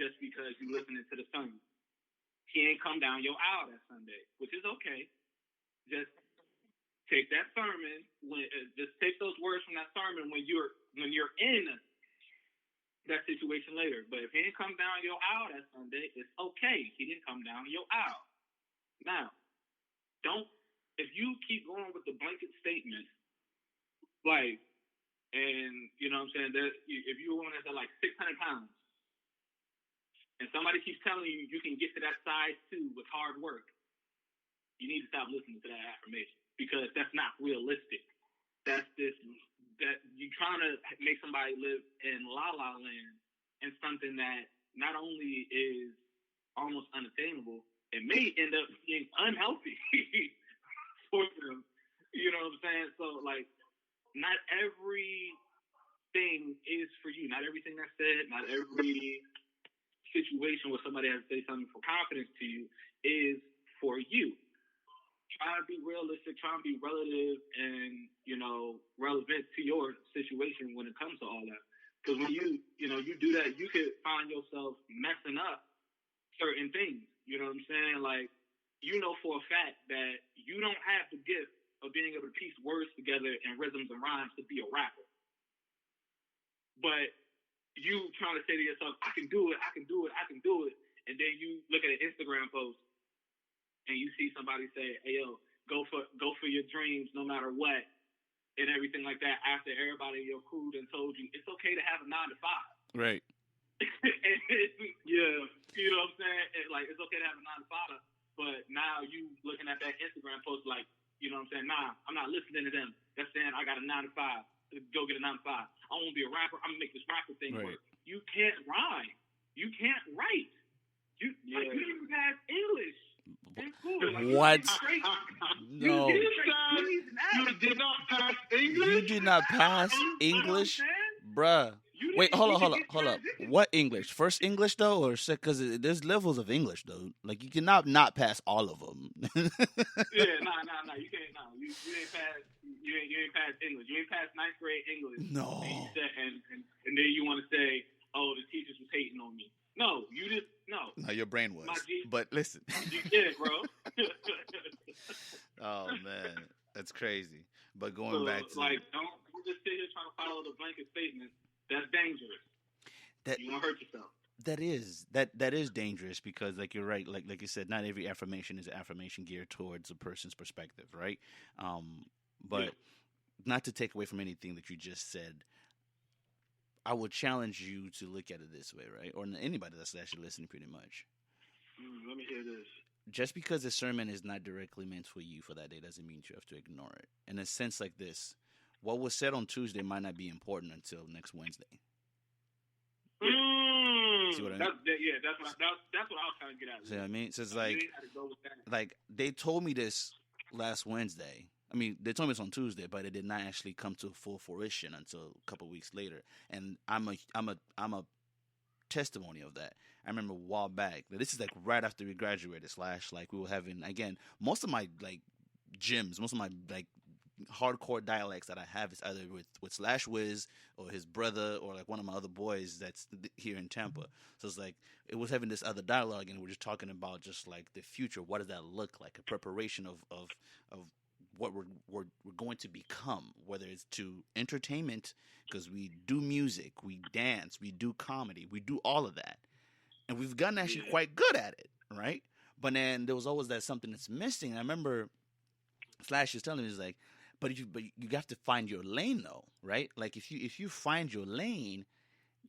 [SPEAKER 3] just because you're listening to the sermon. He ain't come down your aisle that Sunday, which is okay. Just take that sermon. Just take those words from that sermon when you're in that situation later. But if he didn't come down your aisle that Sunday, it's okay. He didn't come down your aisle. Now, if you keep going with the blanket statement, and you know what I'm saying, if you're one that's like 600 pounds, and somebody keeps telling you you can get to that size too with hard work, you need to stop listening to that affirmation, because that's not realistic. That you're trying to make somebody live in la la land, and something that not only is almost unattainable, it may end up being unhealthy for them. You know what I'm saying? So not everything is for you. Not everything that's said, not every situation where somebody has to say something for confidence to you is for you. Try to be realistic, try to be relative and, relevant to your situation when it comes to all that. Because when you do that, you could find yourself messing up certain things. You know what I'm saying? For a fact that you don't have the gift of being able to piece words together in rhythms and rhymes to be a rapper. But you trying to say to yourself, I can do it. And then you look at an Instagram post and you see somebody say, hey, yo, go for your dreams no matter what, and everything like that, after everybody in your crew done told you it's okay to have a 9 to 5.
[SPEAKER 1] Right.
[SPEAKER 3] Yeah. You know what I'm saying? It's okay to have a 9 to 5, but now you looking at that Instagram post you know what I'm saying? Nah, I'm not listening to them. They're saying I got a 9 to 5. Go get a 9 to 5. I want to be a rapper. I'm going to make this rapper thing work. You can't rhyme. You can't write. You didn't even pass English in school.
[SPEAKER 1] What?
[SPEAKER 3] No.
[SPEAKER 2] You did not pass English?
[SPEAKER 1] You did not pass English? Bruh. Wait, hold up. What English? First English, though? Or because there's levels of English, though. You cannot not pass all of them.
[SPEAKER 3] Yeah, no. You can't. No. You ain't pass. You ain't pass English. You ain't pass 9th grade English.
[SPEAKER 1] No.
[SPEAKER 3] And then you want to say, oh, the teachers was hating on me. No, you just no.
[SPEAKER 1] No, your brain was.
[SPEAKER 3] My G,
[SPEAKER 1] But listen.
[SPEAKER 3] you did, bro.
[SPEAKER 1] Oh man, that's crazy. But
[SPEAKER 3] So
[SPEAKER 1] going back to
[SPEAKER 3] like, don't just sit here trying to follow the blanket statement. That's dangerous.
[SPEAKER 1] that,
[SPEAKER 3] You won't hurt yourself.
[SPEAKER 1] that is dangerous because like you're right, like you said, not every affirmation is an affirmation geared towards a person's perspective, right? But
[SPEAKER 3] Yeah.
[SPEAKER 1] not to take away from anything that you just said, I would challenge you to look at it this way, right? Or anybody that's actually listening, pretty much.
[SPEAKER 2] Let me hear this.
[SPEAKER 1] Just because the sermon is not directly meant for you for that day doesn't mean you have to ignore it. In a sense like this, what was said on Tuesday might not be important until next Wednesday. See what I mean?
[SPEAKER 3] That's what I was trying to get at.
[SPEAKER 1] See what I mean? So it's
[SPEAKER 3] You
[SPEAKER 1] like,
[SPEAKER 3] ain't gotta go with that.
[SPEAKER 1] like they told me this last Wednesday. I mean, they told me this on Tuesday, but it did not actually come to full fruition until a couple of weeks later. And I'm a testimony of that. I remember a while back. This is like right after we graduated. / like we were having again most of my like gyms, most of my like hardcore dialects that I have is either with Slash Wiz or his brother or like one of my other boys that's here in Tampa. So it's like it was having this other dialogue and we're just talking about just like the future. What does that look like? A preparation of what we're going to become, whether it's to entertainment because we do music, we dance, we do comedy, we do all of that, and we've gotten actually quite good at it, right? But then there was always that something that's missing. And I remember Slash is telling me, he's like, but you have to find your lane though, right? Like if you find your lane,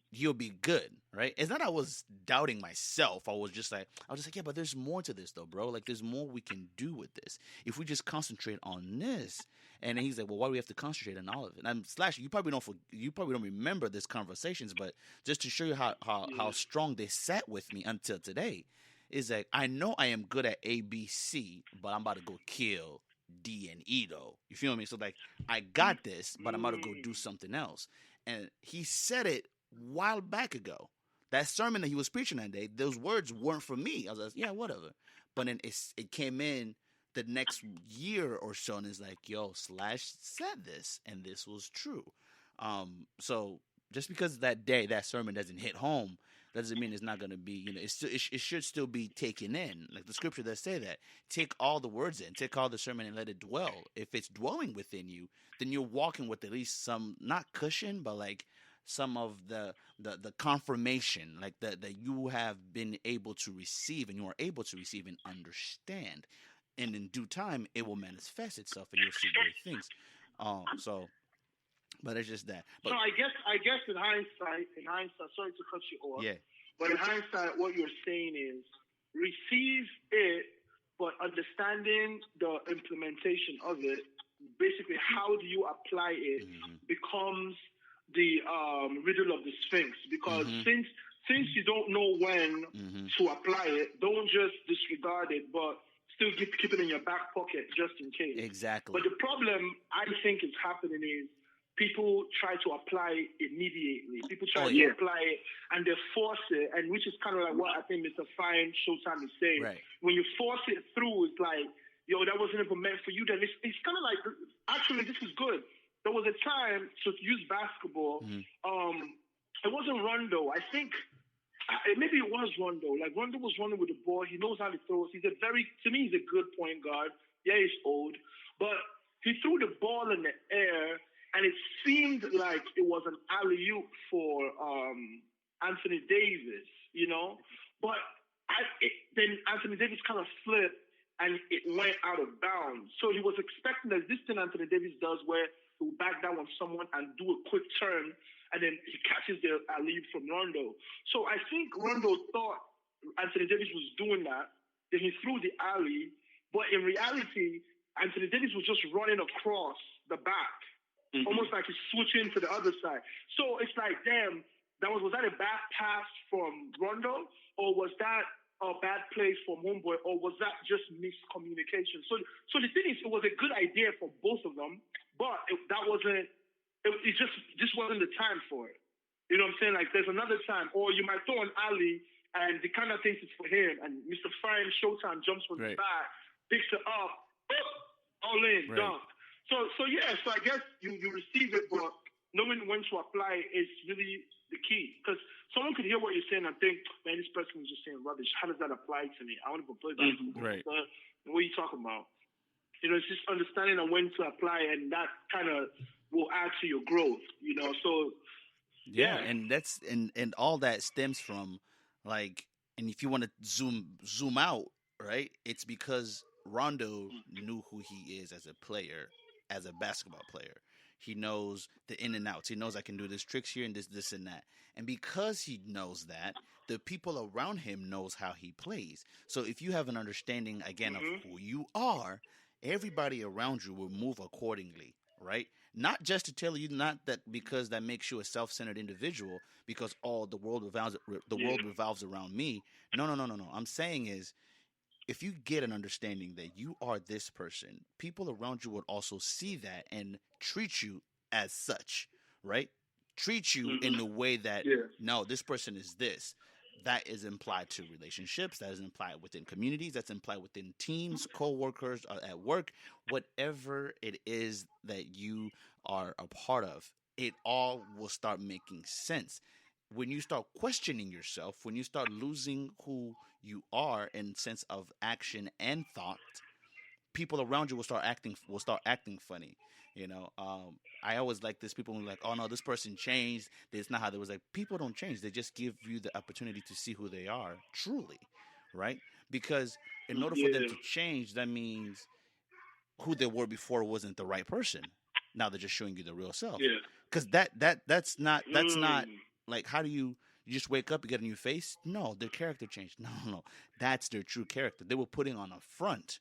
[SPEAKER 1] you'll be good, right? It's not I was doubting myself. I was just like, yeah, but there's more to this though, bro. Like there's more we can do with this if we just concentrate on this. And then he's like, well, why do we have to concentrate on all of it? And I'm Slash, you probably don't remember this conversations, but just to show you how strong they sat with me until today, is like I know I am good at A, B, C, but I'm about to go kill D and E though. You feel me? So like I got this, but I'm about to go do something else. And he said it while back ago. That sermon that he was preaching that day, those words weren't for me. I was like, yeah, whatever. But then it came in the next year or so, and it's like, yo, Slash said this, and this was true. So just because that day that sermon doesn't hit home, doesn't mean it's not going to be, it should still be taken in. Like the scripture does say that. Take all the words in, take all the sermon and let it dwell. If it's dwelling within you, then you're walking with at least some, not cushion, but like some of the confirmation, like that you have been able to receive and you are able to receive and understand. And in due time, it will manifest itself and you'll see great things. But it's just that. But,
[SPEAKER 2] so I guess in hindsight, sorry to cut you off.
[SPEAKER 1] Yeah.
[SPEAKER 2] But in hindsight, what you're saying is receive it, but understanding the implementation of it, basically how do you apply it becomes the riddle of the Sphinx. Because since you don't know when to apply it, don't just disregard it, but still keep it in your back pocket just in case.
[SPEAKER 1] Exactly.
[SPEAKER 2] But the problem I think is happening is people try to apply it immediately. People try to apply it and they force it, and which is kind of like what I think Mr. Fine Showtime is saying.
[SPEAKER 1] Right.
[SPEAKER 2] When you force it through, it's like, yo, that wasn't even meant for you. Then it's kind of like, actually, this is good. There was a time to use basketball. It wasn't Rondo. I think maybe it was Rondo. Like Rondo was running with the ball. He knows how to throw. To me, he's a good point guard. Yeah, he's old, but he threw the ball in the air, and it seemed like it was an alley-oop for Anthony Davis, But then Anthony Davis kind of slipped, and it went out of bounds. So he was expecting this thing Anthony Davis does where he will back down on someone and do a quick turn, and then he catches the alley-oop from Rondo. So I think Rondo thought Anthony Davis was doing that. Then he threw the alley, but in reality, Anthony Davis was just running across the back. Almost like he's switching to the other side. So it's like, damn, was that a bad pass from Rondo, or was that a bad play from Homeboy, or was that just miscommunication? So the thing is, it was a good idea for both of them, but it just wasn't the time for it. You know what I'm saying? Like there's another time, or you might throw an alley and the kind of thinks it's for him, and Mr. Fine Showtime jumps from the back, picks it up, all in, dunk. So I guess you receive it, but knowing when to apply is really the key. Because someone could hear what you're saying and think, man, this person is just saying rubbish. How does that apply to me? I want to play basketball.
[SPEAKER 1] Right.
[SPEAKER 2] What are you talking about? It's just understanding on when to apply, and that kind of will add to your growth. So
[SPEAKER 1] Yeah, and that's and all that stems from like, and if you want to zoom out, right? It's because Rondo knew who he is as a player, as a basketball player. He knows the in and outs. He knows I can do this tricks here and this and that. And because he knows that, the people around him knows how he plays. So if you have an understanding again of who you are, everybody around you will move accordingly, right? Not just to tell you, not that because that makes you a self-centered individual, because the world revolves around me. No. I'm saying is, if you get an understanding that you are this person, people around you would also see that and treat you as such, right? Treat you in the way that, no, this person is this. That is implied to relationships. That is implied within communities. That's implied within teams, co-workers, at work, whatever it is that you are a part of. It all will start making sense when you start questioning yourself, when you start losing who you are in sense of action and thought. People around you will start acting funny. I always like this. People who are like, oh no, this person changed. That's not how they was. Like, people don't change. They just give you the opportunity to see who they are truly, right? Because in order for them to change, that means who they were before wasn't the right person. Now they're just showing you the real self.
[SPEAKER 2] Yeah.
[SPEAKER 1] Because that's not like, how do you just wake up and get a new face? No, their character changed. No. That's their true character. They were putting on a front.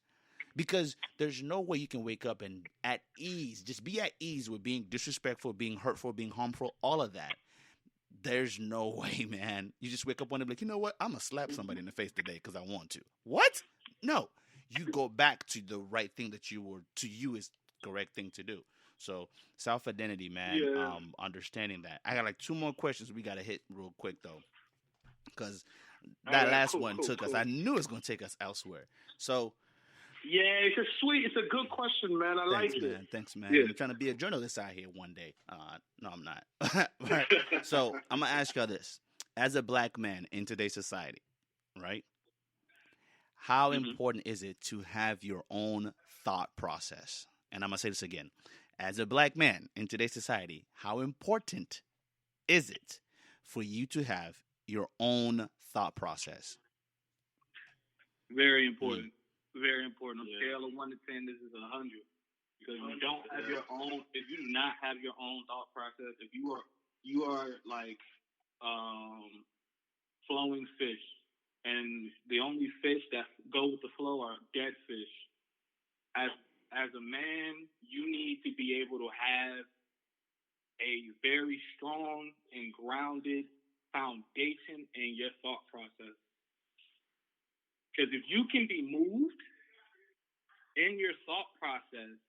[SPEAKER 1] Because there's no way you can wake up and at ease, just be at ease with being disrespectful, being hurtful, being harmful, all of that. There's no way, man. You just wake up one day and be like, you know what? I'm going to slap somebody in the face today because I want to. What? No. You go back to the right thing that to you is the correct thing to do. So self-identity, man, understanding that. I got like 2 more questions we got to hit real quick, though, because that last one took us. I knew it was going to take us elsewhere. So,
[SPEAKER 2] yeah, it's a good question, man. I like it.
[SPEAKER 1] Thanks, man. I'm trying to be a journalist out here one day. No, I'm not. Right. So I'm gonna ask y'all this: as a black man in today's society, right? How important is it to have your own thought process? And I'm gonna say this again: as a black man in today's society, how important is it for you to have your own thought process?
[SPEAKER 3] Very important. Very important. On a scale of 1 to 10, this is 100. Because you don't have your own. If you do not have your own thought process, if you are like flowing fish, and the only fish that go with the flow are dead fish. As a man, you need to be able to have a very strong and grounded foundation in your thought process. Because if you can be moved in your thought process,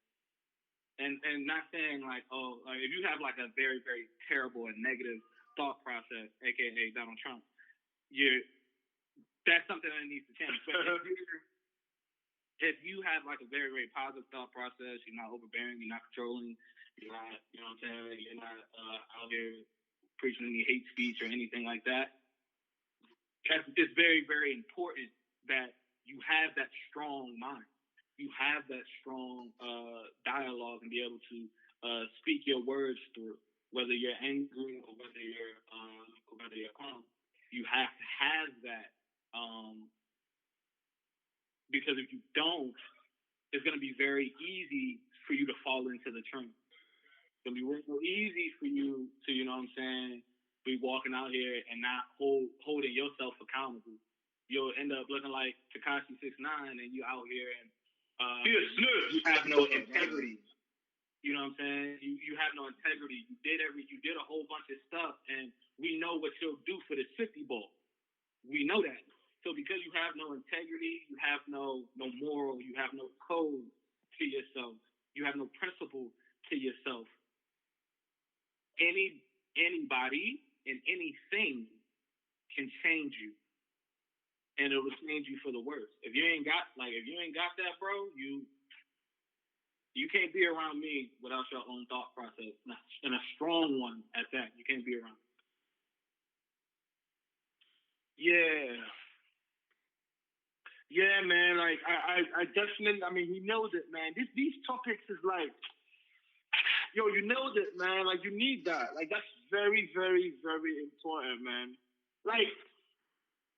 [SPEAKER 3] and not saying like, if you have like a very, very terrible and negative thought process, aka Donald Trump, that's something that needs to change. But if you have like a very, very positive thought process, you're not overbearing, you're not controlling, you're not, you know what I'm saying, you're not out here preaching any hate speech or anything like that, it's very, very important that you have that strong mind. You have that strong dialogue and be able to speak your words through, whether you're angry or whether you're calm. You have to have that, because if you don't, it's going to be very easy for you to fall into the trend. It's going to be real easy for you to, you know what I'm saying, be walking out here and not holding yourself accountable. You'll end up looking like Tekashi 6ix9ine, and you out here and you have no integrity. You know what I'm saying? You have no integrity. You did a whole bunch of stuff, and we know what you'll do for the 50 Bowl. We know that. So because you have no integrity, you have no moral, you have no code to yourself, you have no principle to yourself. Anybody and anything can change you, and it will change you for the worse. If you ain't got that, bro, you can't be around me without your own thought process and a strong strong one at that. You can't be around.
[SPEAKER 2] Yeah. Yeah, man. Like I definitely. I mean, he knows it, man. These topics is like, yo, you nailed it, man. Like you need that. Like that's very, very, very important, man. Like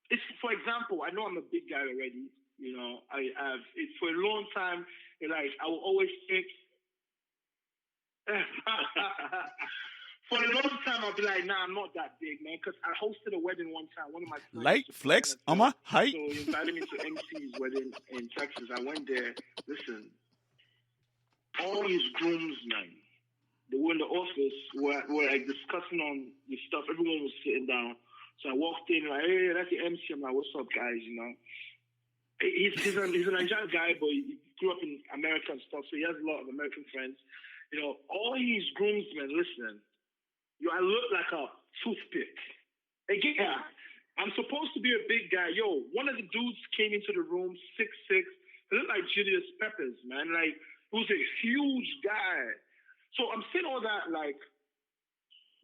[SPEAKER 2] it's for example, I know I'm a big guy already. You know, I have it's for a long time. Like I will always think. For a long time, I'll be like, nah, I'm not that big, man. Because I hosted a wedding one time. One of my friends,
[SPEAKER 1] Light flex on my height.
[SPEAKER 2] so he invited me to MC's wedding in Texas. I went there. Listen, all these groomsmen, they were in the office were like discussing on the stuff. Everyone was sitting down. So I walked in, like, hey, that's the MC. I'm like, what's up, guys? You know, he's a Nigerian guy, but he grew up in America and stuff. So he has a lot of American friends. You know, all these groomsmen, listen. Yo, I look like a toothpick. Again, I'm supposed to be a big guy. Yo, one of the dudes came into the room, 6'6". He looked like Julius Peppers, man. Like, he was a huge guy. So I'm saying all that, like,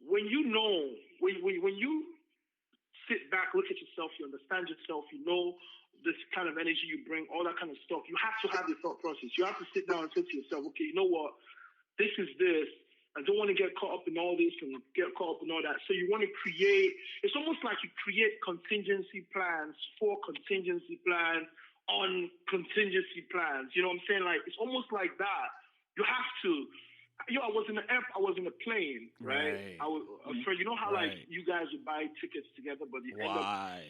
[SPEAKER 2] when you know, when you sit back, look at yourself, you understand yourself, you know this kind of energy you bring, all that kind of stuff, you have to have your thought process. You have to sit down and say to yourself, okay, you know what? This is this. I don't want to get caught up in all this and get caught up in all that. So you want to create, it's almost like you create contingency plans for contingency plans on contingency plans. You know what I'm saying? Like, it's almost like that. You have to. Yo, I was in a plane, right? I was afraid. You know how like you guys would buy tickets together, but you end up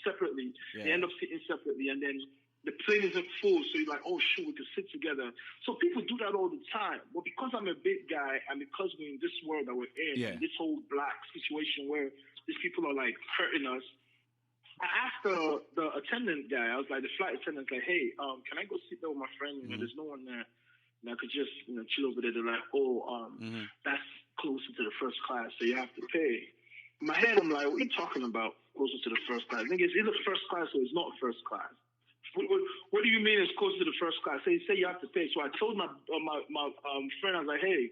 [SPEAKER 2] separately. Yeah. They end up sitting separately, and then the plane isn't full, so you're like, oh shoot, we can sit together. So people do that all the time. But because I'm a big guy, and because we're in this world that we're in, this whole black situation where these people are like hurting us, I asked the attendant guy, I was like, the flight attendant, like, hey, can I go sit there with my friend? You know, there's no one there. And I could just, you know, chill over there. They're like, that's closer to the first class, so you have to pay. In my head, I'm like, what are you talking about? Closer to the first class? I think it's either first class or it's not first class. What do you mean it's close to the first class? Say you have to pay. So I told my friend, I was like, hey,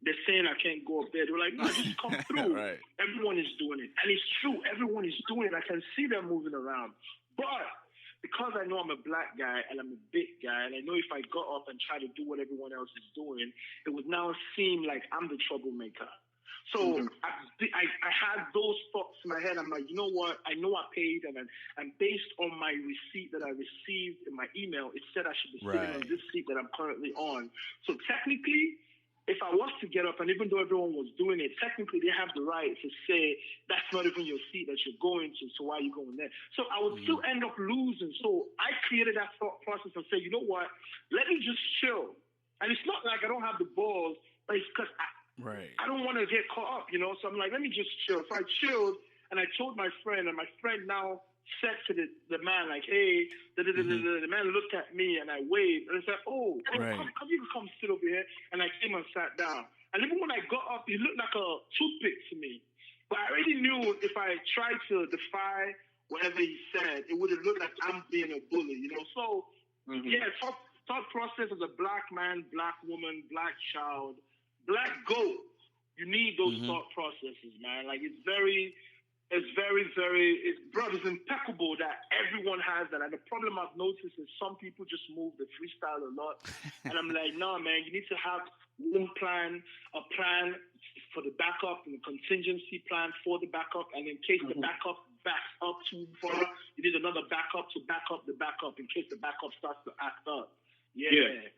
[SPEAKER 2] they're saying I can't go up there. They were like, no, just come through. Right. Everyone is doing it. And it's true. Everyone is doing it. I can see them moving around. But because I know I'm a black guy and I'm a big guy, and I know if I got up and try to do what everyone else is doing, it would now seem like I'm the troublemaker. So I had those thoughts in my head. I'm like, you know what? I know I paid, and based on my receipt that I received in my email, it said I should be sitting on this seat that I'm currently on. So technically, if I was to get up, and even though everyone was doing it, technically they have the right to say that's not even your seat that you're going to, so why are you going there? So I would still end up losing. So I created that thought process and said, you know what? Let me just chill. And it's not like I don't have the balls, but it's because I don't want to get caught up, you know? So I'm like, let me just chill. So I chilled, and I told my friend, and my friend now said to the man, like, hey, the man looked at me, and I waved, and I said, oh, come, you can come sit over here. And I came and sat down. And even when I got up, he looked like a toothpick to me. But I already knew if I tried to defy whatever he said, it would have looked like I'm being a bully, you know? So, yeah, thought process as a black man, black woman, black child, black goat, you need those thought processes, man. Like it's very, it's impeccable that everyone has that. And the problem I've noticed is some people just move the freestyle a lot. And I'm like, no, man, you need to have a plan for the backup and a contingency plan for the backup. And in case the backup backs up too far, you need another backup to back up the backup in case the backup starts to act up. Yeah.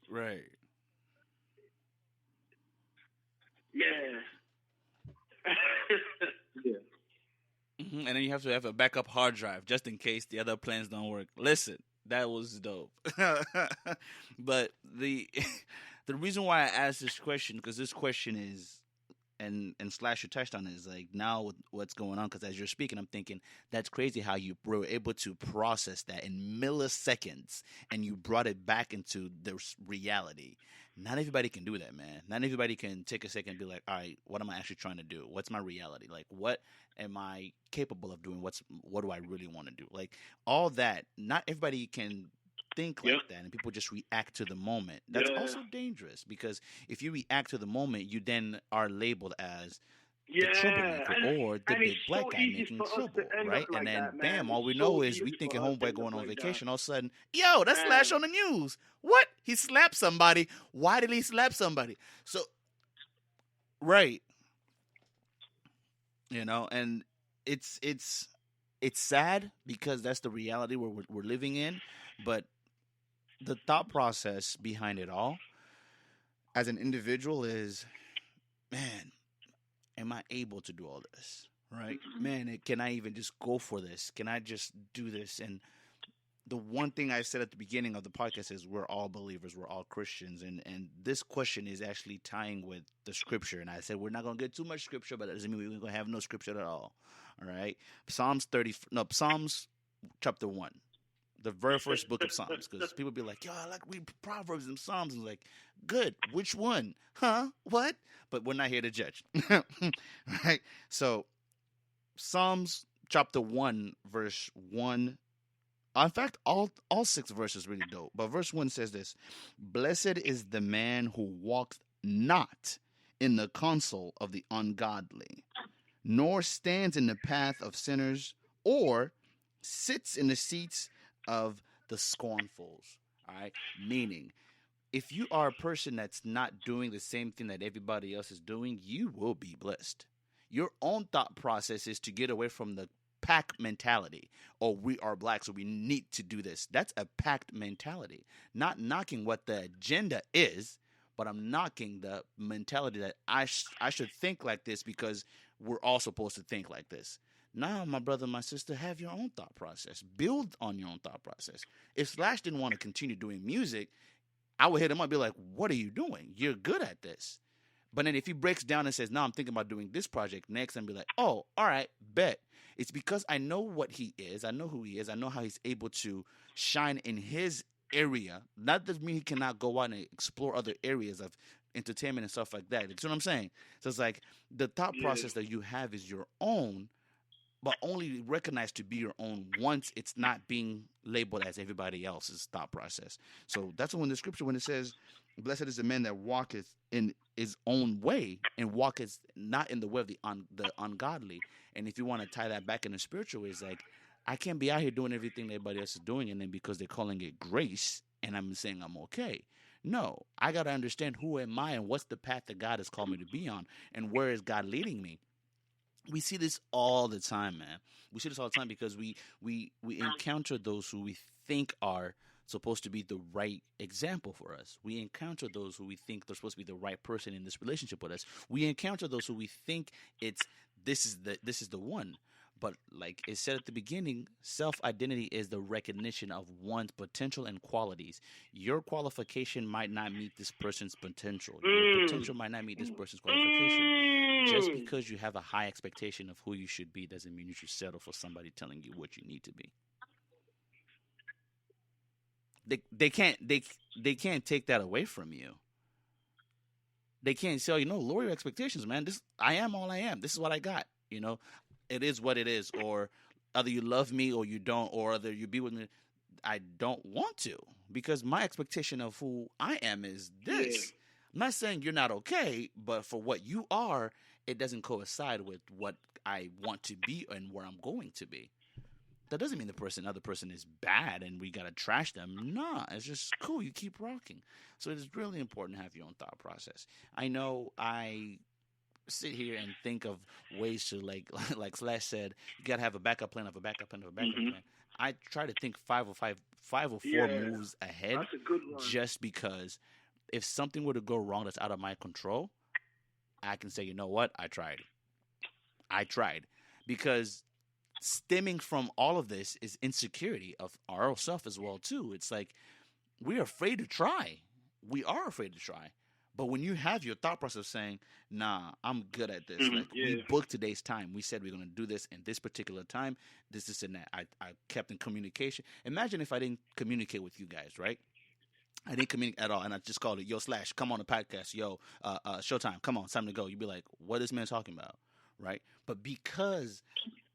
[SPEAKER 1] Right.
[SPEAKER 2] Yeah.
[SPEAKER 1] And then you have to have a backup hard drive just in case the other plans don't work. Listen, that was dope. But the reason why I asked this question, because this question is, and Slash you touched on it, is like now with what's going on, because as you're speaking, I'm thinking that's crazy how you were able to process that in milliseconds and you brought it back into the reality. Not everybody can do that, man. Not everybody can take a second and be like, all right, what am I actually trying to do? What's my reality? Like, what am I capable of doing? What do I really want to do? Like all that, not everybody can think
[SPEAKER 3] Yep.
[SPEAKER 1] like that and people just react to the moment. That's
[SPEAKER 2] Yeah.
[SPEAKER 1] also dangerous because if you react to the moment, you then are labeled as the
[SPEAKER 2] Yeah,
[SPEAKER 1] troublemaker or the
[SPEAKER 2] and it's
[SPEAKER 1] big black
[SPEAKER 2] so
[SPEAKER 1] guy
[SPEAKER 2] easy
[SPEAKER 1] making
[SPEAKER 2] for us to
[SPEAKER 1] trouble,
[SPEAKER 2] end up
[SPEAKER 1] right? And
[SPEAKER 2] like
[SPEAKER 1] then
[SPEAKER 2] that, man.
[SPEAKER 1] bam, all we
[SPEAKER 2] It's so
[SPEAKER 1] know is we
[SPEAKER 2] easy for
[SPEAKER 1] thinking
[SPEAKER 2] us to
[SPEAKER 1] homeboy
[SPEAKER 2] end up
[SPEAKER 1] going on
[SPEAKER 2] like that,
[SPEAKER 1] vacation. All of a sudden, yo, that's
[SPEAKER 2] man.
[SPEAKER 1] Slash on the news. What? He slapped somebody. Why did he slap somebody? So right, and it's sad because that's the reality we're living in, but the thought process behind it all as an individual is, man, am I able to do all this? Right? Man, can I even just go for this? Can I just do this? And the one thing I said at the beginning of the podcast is we're all believers, we're all Christians, and this question is actually tying with the scripture. And I said we're not going to get too much scripture, but that doesn't mean we're going to have no scripture at all. All right, Psalms chapter 1, the very first book of Psalms, because people be like, yo, I like read Proverbs and Psalms. And like, good, which one? Huh? What? But we're not here to judge. Right? So, Psalms chapter 1, verse 1. In fact, all 6 verses really dope. But verse 1 says this: Blessed is the man who walks not in the counsel of the ungodly, nor stands in the path of sinners, or sits in the seats of the scornfuls. All right? Meaning, if you are a person that's not doing the same thing that everybody else is doing, you will be blessed. Your own thought process is to get away from the pack mentality. Oh, we are black, so we need to do this. That's a packed mentality. Not knocking what the agenda is, but I'm knocking the mentality that I should think like this because we're all supposed to think like this. Now, my brother, my sister, have your own thought process. Build on your own thought process. If Slash didn't want to continue doing music, I would hit him up and be like, what are you doing? You're good at this. But then if he breaks down and says, no, I'm thinking about doing this project next, and be like, oh, all right, bet. It's because I know what he is. I know who he is. I know how he's able to shine in his area. That doesn't mean he cannot go out and explore other areas of entertainment and stuff like that. You see what I'm saying? So it's like the thought
[SPEAKER 2] Yeah.
[SPEAKER 1] process that you have is your own, but only recognized to be your own once it's not being labeled as everybody else's thought process. So that's when the scripture, when it says, blessed is the man that walketh in his own way and walketh not in the way of the ungodly. And if you want to tie that back in the spiritual, is like, I can't be out here doing everything that everybody else is doing, and then because they're calling it grace, and I'm saying I'm okay. No, I got to understand who am I and what's the path that God has called me to be on, and where is God leading me. We see this all the time, man. We see this all the time because we encounter those who we think are supposed to be the right example for us. We encounter those who we think they're supposed to be the right person in this relationship with us. We encounter those who we think this is the one. But like it said at the beginning, self-identity is the recognition of one's potential and qualities. Your qualification might not meet this person's potential. Your potential might not meet this person's qualification. Just because you have a high expectation of who you should be doesn't mean you should settle for somebody telling you what you need to be. They can't take that away from you. They can't say, lower your expectations, man. I am all I am. This is what I got. It is what it is. Or either you love me or you don't, or either you be with me. I don't want to, because my expectation of who I am is this. Yeah. I'm not saying you're not okay, but for what you are, it doesn't coincide with what I want to be and where I'm going to be. That doesn't mean the other person is bad and we gotta trash them. Nah, it's just cool. You keep rocking. So it is really important to have your own thought process. I know I sit here and think of ways to like Slash said, you gotta have a backup plan of a backup plan of a backup plan. I try to think five or four moves ahead.
[SPEAKER 2] That's a good one.
[SPEAKER 1] Just because if something were to go wrong that's out of my control, I can say, you know what? I tried. Because stemming from all of this is insecurity of our self as well too. It's like we're afraid to try. We are afraid to try. But when you have your thought process saying, nah, I'm good at this. We booked today's time. We said we're going to do this in this particular time. This and that. I kept in communication. Imagine if I didn't communicate with you guys, right? I didn't communicate at all. And I just called it, yo, Slash, come on the podcast. Yo, showtime. Come on, it's time to go. You'd be like, what is this man talking about? Right? But because,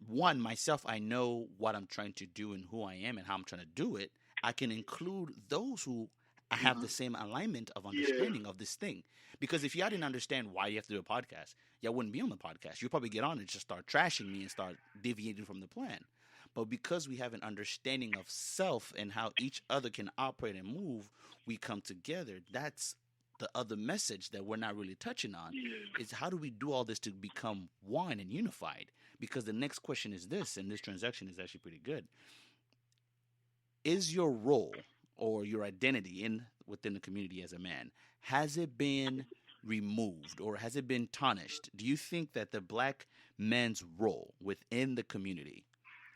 [SPEAKER 1] one, myself, I know what I'm trying to do and who I am and how I'm trying to do it. I can include those who have the same alignment of
[SPEAKER 2] Yeah.
[SPEAKER 1] understanding of this thing. Because if y'all didn't understand why you have to do a podcast, y'all wouldn't be on the podcast. You'd probably get on and just start trashing me and start deviating from the plan. But because we have an understanding of self and how each other can operate and move, we come together. That's the other message that we're not really touching on is how do we do all this to become one and unified? Because the next question is this, and this transaction is actually pretty good. Is your role or your identity within the community as a man, has it been removed or has it been tarnished? Do you think that the black man's role within the community,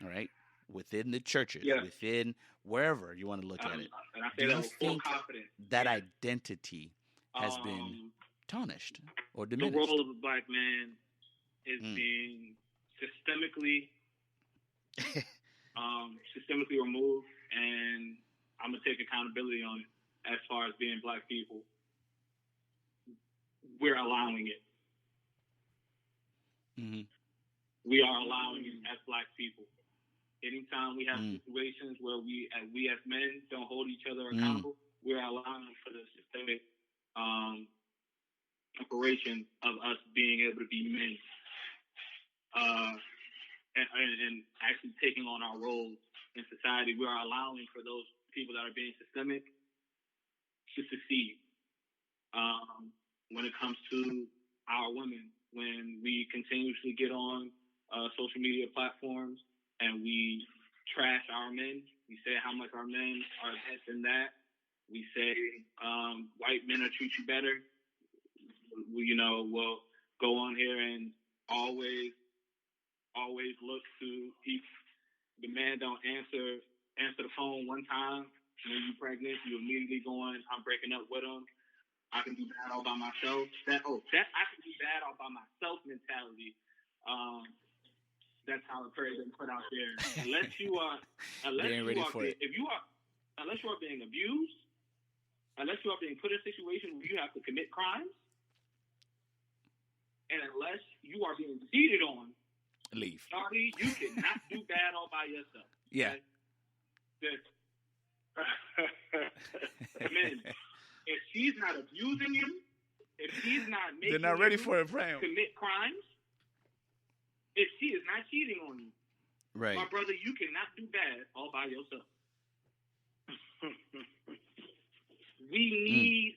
[SPEAKER 1] all right, within the churches, within wherever you want to look at it,
[SPEAKER 3] and I say
[SPEAKER 1] do
[SPEAKER 3] that
[SPEAKER 1] you
[SPEAKER 3] with full
[SPEAKER 1] think
[SPEAKER 3] confidence,
[SPEAKER 1] that identity has been tarnished or
[SPEAKER 3] the
[SPEAKER 1] diminished?
[SPEAKER 3] role of a black man is being systemically removed, and I'm gonna take accountability on it. As far as being black people, we're allowing it. We are allowing it as black people. Anytime we have situations where we as men don't hold each other accountable, we're allowing for the systemic operation of us being able to be men, and actually taking on our roles in society. We are allowing for those people that are being systemic to succeed. When it comes to our women, when we continuously get on social media platforms and we trash our men, we say how much our men are this and that. We say white men will treat you better. We'll go on here and always look to if the man don't answer the phone one time when you're pregnant, you immediately going, I'm breaking up with him. I can do bad all by myself. That I can do bad all by myself mentality. That's how the prayer been put out there. Unless you are being abused, unless you are being put in a situation where you have to commit crimes, and unless you are being cheated on,
[SPEAKER 1] leave.
[SPEAKER 3] Sorry, you cannot do bad all by yourself.
[SPEAKER 1] Yeah.
[SPEAKER 3] Men, if she's not abusing you, if she's not making
[SPEAKER 1] they're not ready
[SPEAKER 3] you
[SPEAKER 1] for a frame.
[SPEAKER 3] Commit crimes, if she is not cheating on you,
[SPEAKER 1] right,
[SPEAKER 3] my brother, you cannot do bad all by yourself. We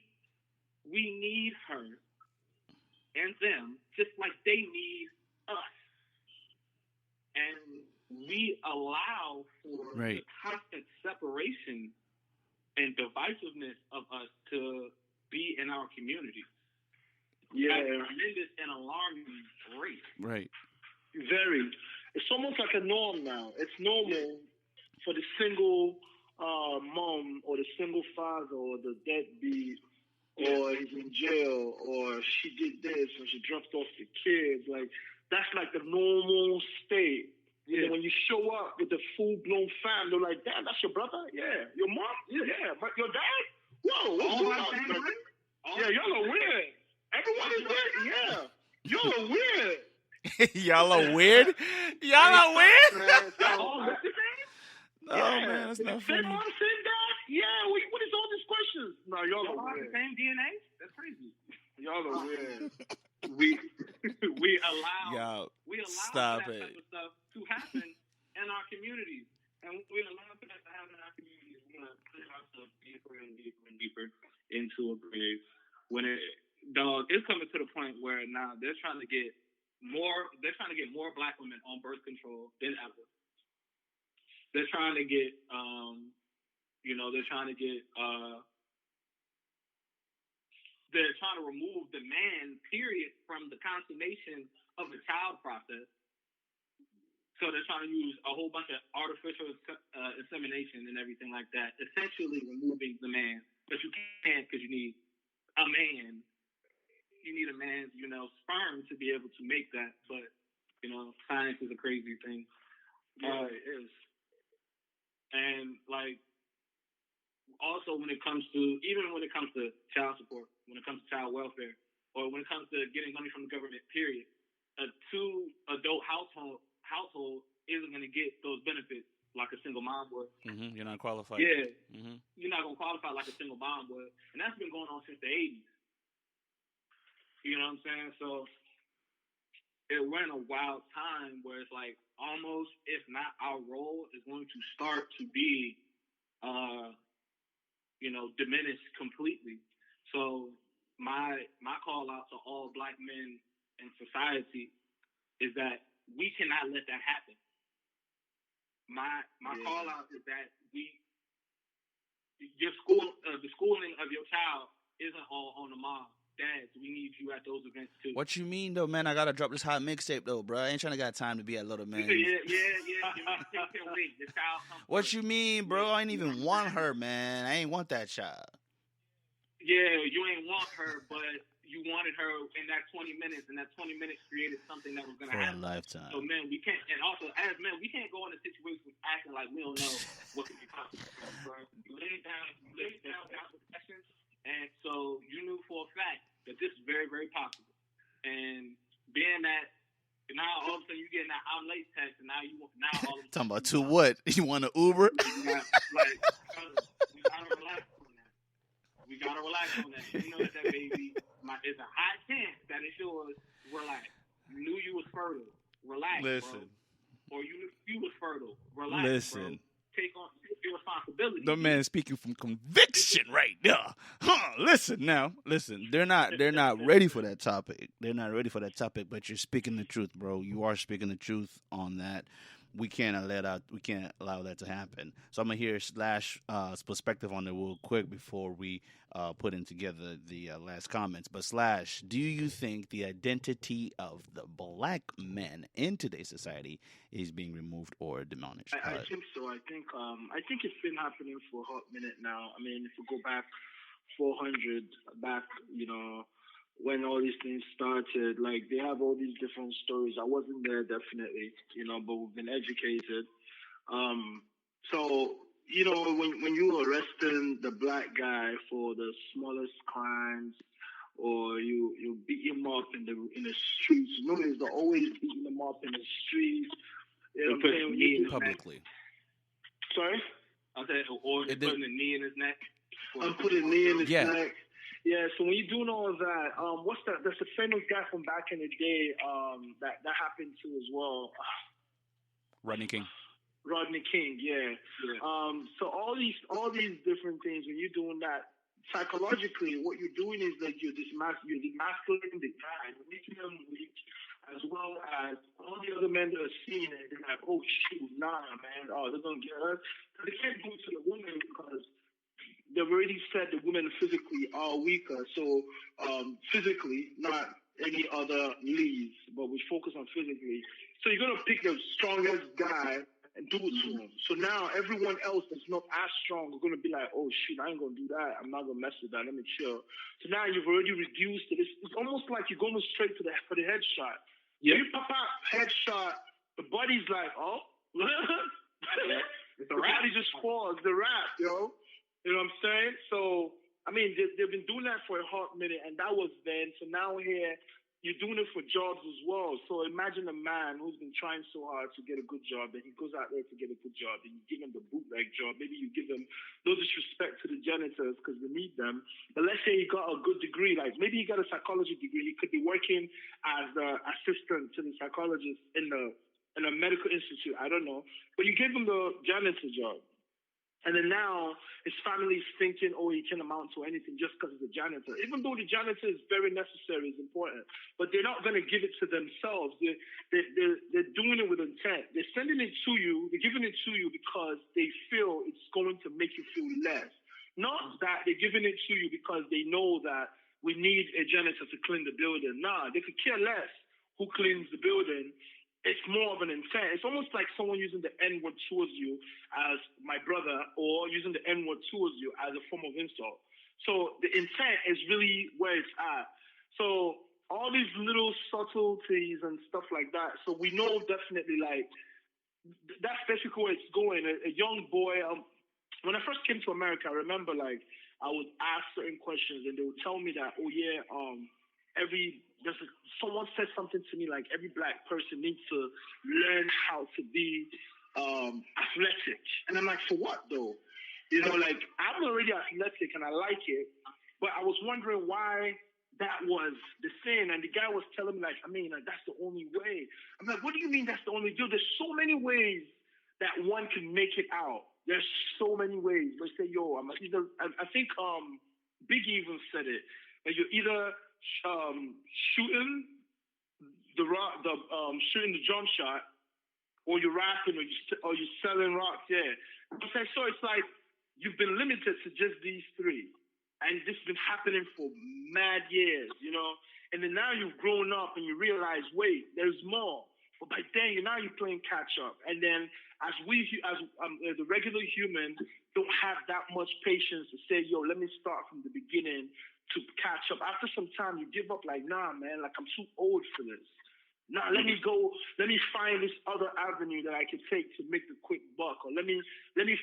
[SPEAKER 3] need her and them just like they need us. And we allow for the constant separation and divisiveness of us to be in our community.
[SPEAKER 2] Yeah.
[SPEAKER 3] At a tremendous and alarming rate.
[SPEAKER 1] Right.
[SPEAKER 2] Very. It's almost like a norm now. It's normal for the single mom or the single father or the deadbeat or he's in jail or she did this or she dropped off the kids. Like, that's like the normal state. You know, when you show up with the full-blown fam, they're like, damn, that's your brother? Yeah. Your mom? Yeah. But your dad? Whoa. What's going on? Yeah, y'all are weird. Everyone is weird. Yeah. Y'all are weird.
[SPEAKER 1] Y'all are weird? Y'all are weird?
[SPEAKER 3] Y'all all look the same?
[SPEAKER 1] Oh, man, that's not funny.
[SPEAKER 2] Same mom, same dad? Yeah, what is all these questions? No, y'all are
[SPEAKER 3] have
[SPEAKER 2] weird.
[SPEAKER 3] The same DNA? That's crazy.
[SPEAKER 2] Y'all are weird.
[SPEAKER 3] we allow
[SPEAKER 1] stop
[SPEAKER 3] that
[SPEAKER 1] it.
[SPEAKER 3] type of stuff to happen in our communities. And we allow that to happen in our communities. We're going to put ourselves deeper and deeper and deeper into a grave. When it's coming to the point where now they're trying to get more black women on birth control than ever. They're trying to get they're trying to remove the man, period, from the consummation of the child process. So they're trying to use a whole bunch of artificial insemination and everything like that, essentially removing the man. But you can't because you need a man. You need a man's, sperm to be able to make that. But, science is a crazy thing.
[SPEAKER 2] Yeah, it is.
[SPEAKER 3] And, also when it comes to child support, when it comes to child welfare, or when it comes to getting money from the government, period, a two-adult household isn't going to get those benefits like a single mom would.
[SPEAKER 1] You're not qualified.
[SPEAKER 3] Yeah, you're not gonna qualify like a single mom would, and that's been going on since the '80s. You know what I'm saying? So we're in a wild time where it's like almost, if not our role, is going to start to be, diminished completely. So my call out to all black men in society is that we cannot let that happen. My call out is that the schooling of your child isn't all on the mom. Dads, we need you at those events too.
[SPEAKER 1] What you mean though, man? I gotta drop this hot mixtape though, bro. I ain't trying to got time to be at Little Man.
[SPEAKER 3] Yeah. Your mixtape can't wait. The child comes
[SPEAKER 1] What
[SPEAKER 3] first.
[SPEAKER 1] you mean, bro? I ain't even want her, man. I ain't want that child.
[SPEAKER 3] Yeah, you ain't want her, but you wanted her in that 20 minutes, and that 20 minutes created something that was going to happen.
[SPEAKER 1] For a lifetime.
[SPEAKER 3] So, men, we can't, and also, as men, we can't go into situations acting like we don't know what could be possible. You lay down with questions, and so you knew for a fact that this is very, very possible. And being that, now all of a sudden you getting that I'm late text, and now all of a sudden.
[SPEAKER 1] Talking about to what? You want an Uber?
[SPEAKER 3] We gotta relax on that. We gotta relax on that. You know that baby is a high chance that it's yours. Relax. You knew you was fertile. Relax,
[SPEAKER 1] Listen.
[SPEAKER 3] Bro. Or you knew you was fertile. Relax,
[SPEAKER 1] Listen.
[SPEAKER 3] bro. Take your responsibility.
[SPEAKER 1] The man speaking from conviction right now. Listen. They're not ready for that topic. They're not ready for that topic, but you're speaking the truth, bro. You are speaking the truth on that. We can't allow that to happen. So I'm gonna hear Slash perspective on it real quick before we put in together the last comments. But Slash, do you think the identity of the black man in today's society is being removed or diminished?
[SPEAKER 2] I think so. I think it's been happening for a hot minute now. I mean, if we go back 400 back, when all these things started, like they have all these different stories. I wasn't there definitely, but we've been educated. So when you arresting the black guy for the smallest crimes, or you beat him up in the streets, nobody's always beating him up in the streets. You know what I'm saying?
[SPEAKER 1] Publicly.
[SPEAKER 2] Sorry?
[SPEAKER 3] I said, or putting a knee in his neck.
[SPEAKER 2] I'm putting a knee in his neck. Yeah, so when you're doing all of that, what's that? There's a famous guy from back in the day that happened to as well.
[SPEAKER 1] Rodney King,
[SPEAKER 2] yeah. So all these different things, when you're doing that, psychologically, what you're doing is that you're demasculating the guy, you're making him weak, as well as all the other men that are seeing it. They're like, oh shoot, nah, man, they're gonna get hurt. But they can't do it to the woman because they've already said the women physically are weaker. So physically, not any other leads, but we focus on physically. So you're going to pick the strongest guy and do it to him. So now everyone else that's not as strong is going to be like, oh, shit, I ain't going to do that. I'm not going to mess with that. Let me chill. So now you've already reduced it. It's almost like you're going straight for the headshot. Yeah. You pop out headshot, the body's like, oh. The body just falls. The rap, yo. You know what I'm saying? So, I mean, they've been doing that for a hot minute, and that was then. So now here, you're doing it for jobs as well. So imagine a man who's been trying so hard to get a good job, and he goes out there to get a good job, and you give him the bootleg job. Maybe you give him no disrespect to the janitors because we need them. But let's say he got a good degree, like maybe he got a psychology degree. He could be working as the assistant to the psychologist in a medical institute. I don't know. But you give him the janitor job. And then now his family's thinking, oh, he can amount to anything just because he's a janitor. Even though the janitor is very necessary, is important, but they're not going to give it to themselves. They're doing it with intent. They're sending it to you. They're giving it to you because they feel it's going to make you feel less. Not that they're giving it to you because they know that we need a janitor to clean the building. Nah, they could care less who cleans the building. It's more of an intent. It's almost like someone using the N-word towards you as my brother, or using the N-word towards you as a form of insult. So the intent is really where it's at. So all these little subtleties and stuff like that. So we know definitely, like, that's basically where it's going. A young boy, when I first came to America, I remember, like, I would ask certain questions and they would tell me that, oh yeah, someone said something to me like every black person needs to learn how to be athletic. And I'm like, for what though? You know, like I'm already athletic and I like it, but I was wondering why that was the thing. And the guy was telling me like, I mean, like, that's the only way. I'm like, what do you mean that's the only deal? There's so many ways that one can make it out. There's so many ways. They say, yo, I'm either. I think Biggie even said it. Like you're either shooting shooting the jump shot, or you're rapping, or you're selling rocks. Yeah. Okay, so it's like you've been limited to just these three, and this has been happening for mad years, you know. And then now you've grown up and you realize, wait, there's more. But by then, now you're playing catch up, and then as the regular human don't have that much patience to say, yo, let me start from the beginning to catch up. After some time, you give up. Like, nah, man, like I'm too old for this. Nah, let me find this other avenue that I can take to make the quick buck, or let me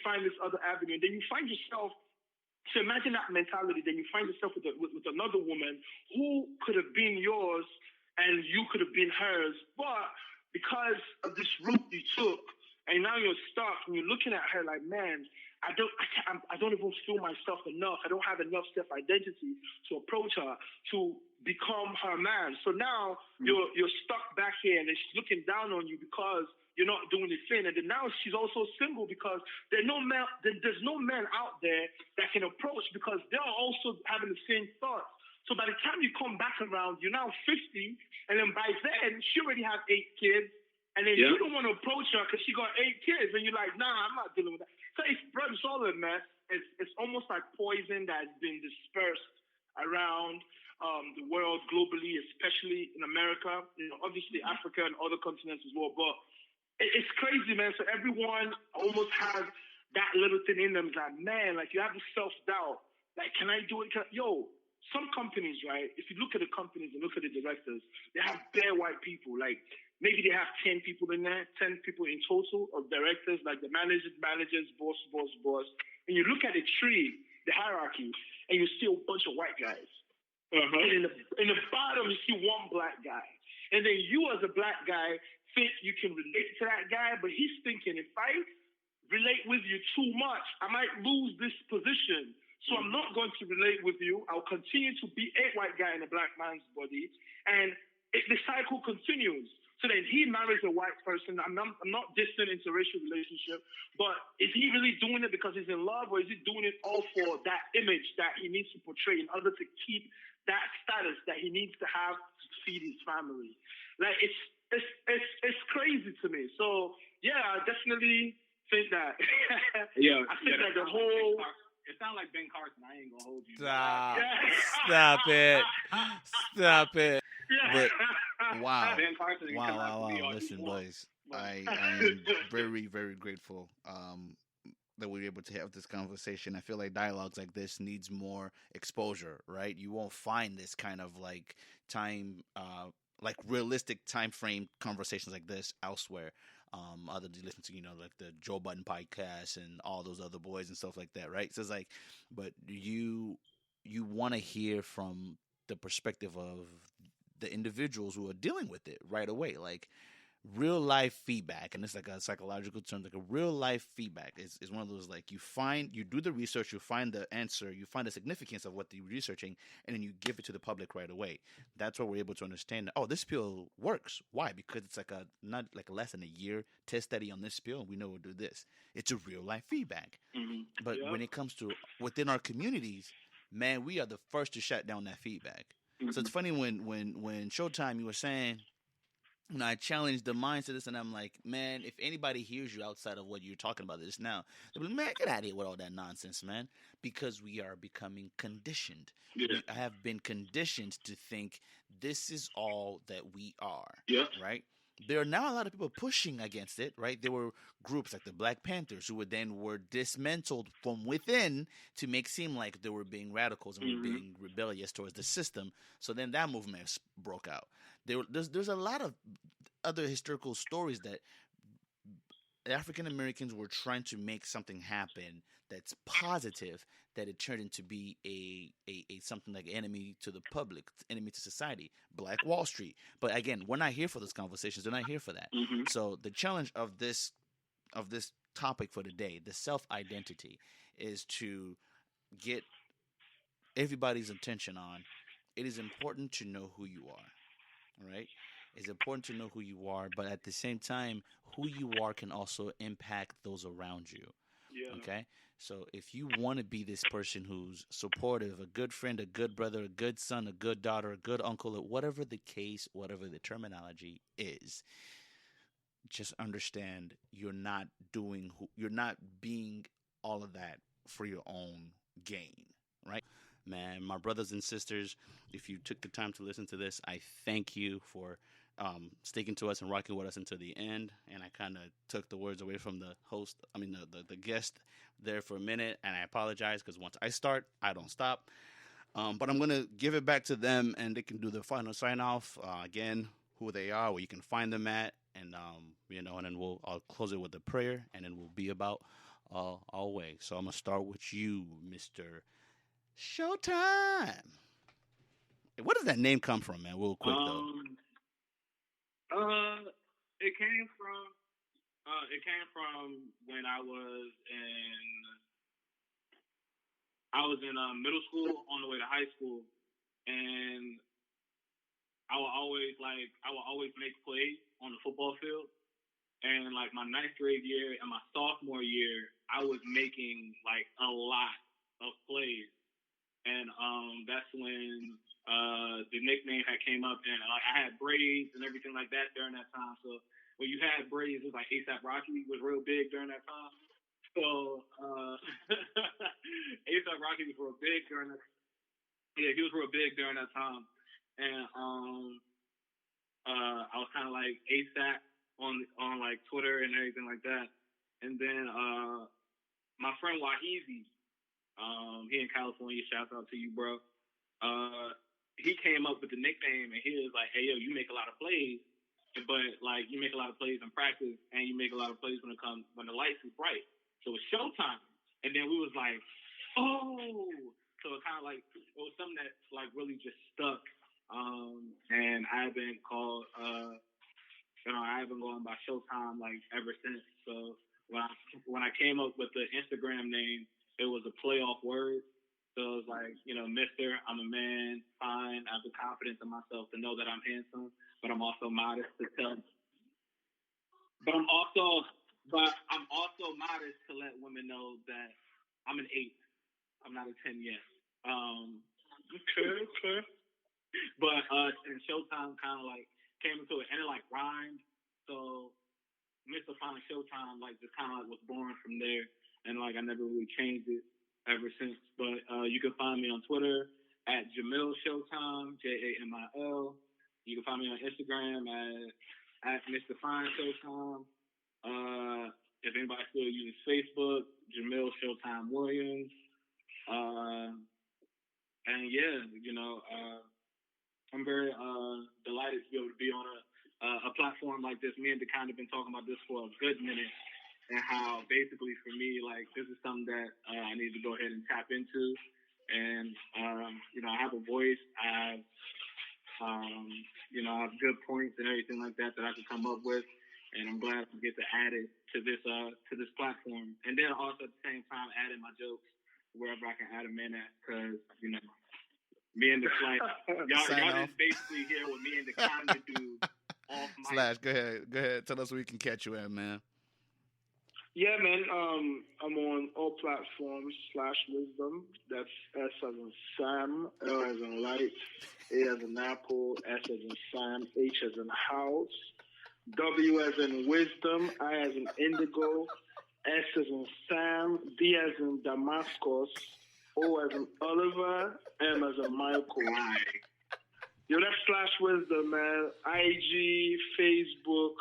[SPEAKER 2] find this other avenue. And then you find yourself. So imagine that mentality. Then you find yourself with another woman who could have been yours, and you could have been hers, but because of this route you took, and now you're stuck, and you're looking at her like, man, I don't even feel myself enough. I don't have enough self-identity to approach her, to become her man. So now you're stuck back here, and she's looking down on you because you're not doing the thing. And then now she's also single because there's no men out there that can approach, because they're also having the same thoughts. So by the time you come back around, you're now 50, and then by then she already has 8 kids, and then you don't want to approach her because she got 8 kids, and you're like, nah, I'm not dealing with that. So it's all a mess. It's almost like poison that's been dispersed around the world globally, especially in America. You know, obviously Africa and other continents as well. But it's crazy, man. So everyone almost has that little thing in them. It's like, man, like you have this self-doubt. Like, can I do it? Some companies, right? If you look at the companies and look at the directors, they have bare white people. Like maybe they have 10 people in there, 10 people in total of directors, like the managers, boss. And you look at the tree, the hierarchy, and you see a bunch of white guys. And in the bottom, you see one black guy. And then you as a black guy think you can relate to that guy, but he's thinking, if I relate with you too much, I might lose this position. So I'm not going to relate with you. I'll continue to be a white guy in a black man's body. And the cycle continues. So then he marries a white person. I'm not distant interracial relationship, but is he really doing it because he's in love, or is he doing it all for that image that he needs to portray in order to keep that status that he needs to have to feed his family? Like it's crazy to me. So yeah, I definitely think that. I think that the whole.
[SPEAKER 3] It sounds like Ben Carson. I ain't gonna hold you.
[SPEAKER 1] Stop it. Stop it.
[SPEAKER 2] Yeah.
[SPEAKER 1] But wow.
[SPEAKER 3] Ben Carson.
[SPEAKER 1] Wow. Listen, boys. I am very, very grateful that we were able to have this conversation. I feel like dialogues like this needs more exposure, right? You won't find this kind of like time, like realistic time frame conversations like this elsewhere. Other than listen to, like the Joe Budden podcast and all those other boys and stuff like that, right? So it's like, but you want to hear from the perspective of the individuals who are dealing with it right away, like real life feedback. And it's like a psychological term, like a real life feedback is one of those, like you do the research, you find the answer, you find the significance of what you're researching, and then you give it to the public right away. That's why we're able to understand that, oh, this pill works. Why? Because it's like not like less than a year test study on this pill, and we know we'll do this. It's a real life feedback. But when it comes to within our communities, man, we are the first to shut down that feedback. So it's funny when Showtime, you were saying, I challenged the mindset of this, and I'm like, man, if anybody hears you outside of what you're talking about this now, they'll be like, man, get out of here with all that nonsense, man. Because we are becoming conditioned.
[SPEAKER 2] Yeah.
[SPEAKER 1] We have been conditioned to think this is all that we are.
[SPEAKER 2] Yeah.
[SPEAKER 1] Right? There are now a lot of people pushing against it, right? There were groups like the Black Panthers who were dismantled from within to make seem like they were being radicals and were being rebellious towards the system. So then that movement broke out. There's a lot of other historical stories that African Americans were trying to make something happen that's positive, that it turned into be a something like enemy to the public, enemy to society, Black Wall Street. But again, we're not here for those conversations. They're not here for that. So the challenge of this of this topic for today, the self identity, is to get everybody's attention on. It is important to know who you are, right? It's important to know who you are, but at the same time, who you are can also impact those around you.
[SPEAKER 2] Yeah.
[SPEAKER 1] Okay? So if you want to be this person who's supportive, a good friend, a good brother, a good son, a good daughter, a good uncle, or whatever the case, whatever the terminology is, just understand you're not being all of that for your own gain, right? Man, my brothers and sisters, if you took the time to listen to this, I thank you for sticking to us and rocking with us until the end. And I kind of took the words away from the host, the guest there for a minute. And I apologize because once I start, I don't stop. But I'm going to give it back to them and they can do the final sign off. Again, who they are, where you can find them at. And, and then I'll close it with a prayer and then we'll be about our way. So I'm going to start with you, Mr. Showtime. Where does that name come from, man? Real quick though.
[SPEAKER 3] It came from when I was in middle school on the way to high school, and I would always make plays on the football field. And like my ninth grade year and my sophomore year, I was making like a lot of plays. And that's when the nickname had came up, and like I had braids and everything like that during that time. So when you had braids, it was like ASAP Rocky was real big during that time. So ASAP Rocky was real big during that. Yeah, he was real big during that time, and I was kind of like ASAP on like Twitter and everything like that. And then my friend Wahizi, he in California, shouts out to you, bro. He came up with the nickname and he was like, "Hey yo, you make a lot of plays, but like you make a lot of plays in practice and you make a lot of plays when the lights is bright. So it's showtime." And then we was like, "Oh." So it kind of like it was something that like really just stuck. And I've been called I've been going by Showtime like ever since. So when I came up with the Instagram name, it was a play off word. So it was like, Mister, I'm a man, fine. I have the confidence in myself to know that I'm handsome, but I'm also modest to tell. But I'm also modest to let women know that I'm an 8. I'm not a 10 yet. Okay. But and Showtime kind of like came into it, and it like rhymed. So Mr. Fine Showtime like just kind of like was born from there, and like I never really changed it ever since. But you can find me on Twitter at Jamil Showtime, JAMIL. You can find me on Instagram at Mr. Fine Showtime. If anybody still uses Facebook, Jamil Showtime Williams. And yeah, I'm very delighted to be able to be on a platform like this. Me and Dekan have been talking about this for a good minute, and how basically for me, like this is something that I need to go ahead and tap into. And I have a voice. I have good points and everything like that I can come up with, and I'm glad to get to add it to this platform. And then also at the same time, adding my jokes wherever I can add them in at, because me and the Slash, y'all just basically hear what me and the Conda do off mic.
[SPEAKER 1] Slash, go ahead. Tell us where we can catch you at, man.
[SPEAKER 2] Yeah, man. I'm on all platforms /wisdom. That's S as in Sam, L as in light, A as in apple, S as in Sam, H as in house, W as in wisdom, I as in indigo, S as in Sam, D as in Damascus, O as in Oliver, M as in Michael. Yo, that's /wisdom, man. IG, Facebook.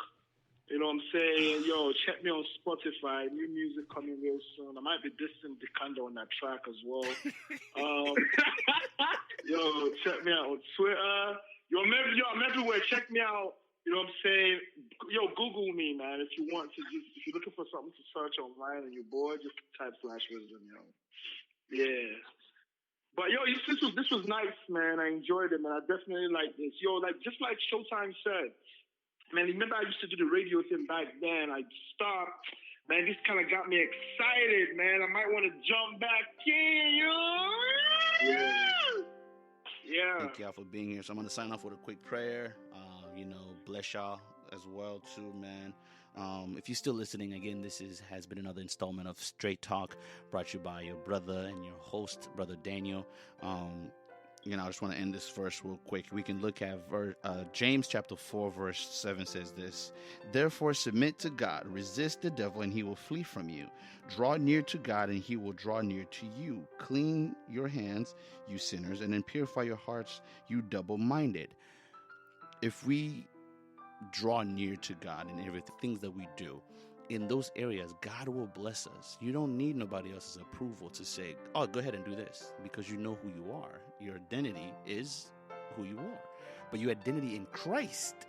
[SPEAKER 2] You know what I'm saying? Yo, check me on Spotify. New music coming real soon. I might be dissing Dekanda on that track as well. Yo, check me out on Twitter. Yo, I'm everywhere. Check me out. You know what I'm saying? Yo, Google me, man. If you want to, if you're looking for something to search online and you're bored, just type /wisdom, yo. Yeah. But yo, this was nice, man. I enjoyed it, man. I definitely like this. Yo, like just like Showtime said. Man, remember I used to do the radio thing back then. I stopped. Man, this kind of got me excited, man. I might want to jump back in, Yeah.
[SPEAKER 1] Thank y'all for being here. So I'm going to sign off with a quick prayer. Bless y'all as well too, man. If you're still listening, again, has been another installment of Straight Talk, brought to you by your brother and your host, Brother Daniel. I just want to end this verse real quick. We can look at James chapter 4, verse 7 says this: Therefore submit to God, resist the devil, and he will flee from you. Draw near to God, and he will draw near to you. Clean your hands, you sinners, and then purify your hearts, you double-minded. If we draw near to God in everything, things that we do, in those areas, God will bless us. You don't need nobody else's approval to say, oh, go ahead and do this, because you know who you are. Your identity is who you are. But your identity in Christ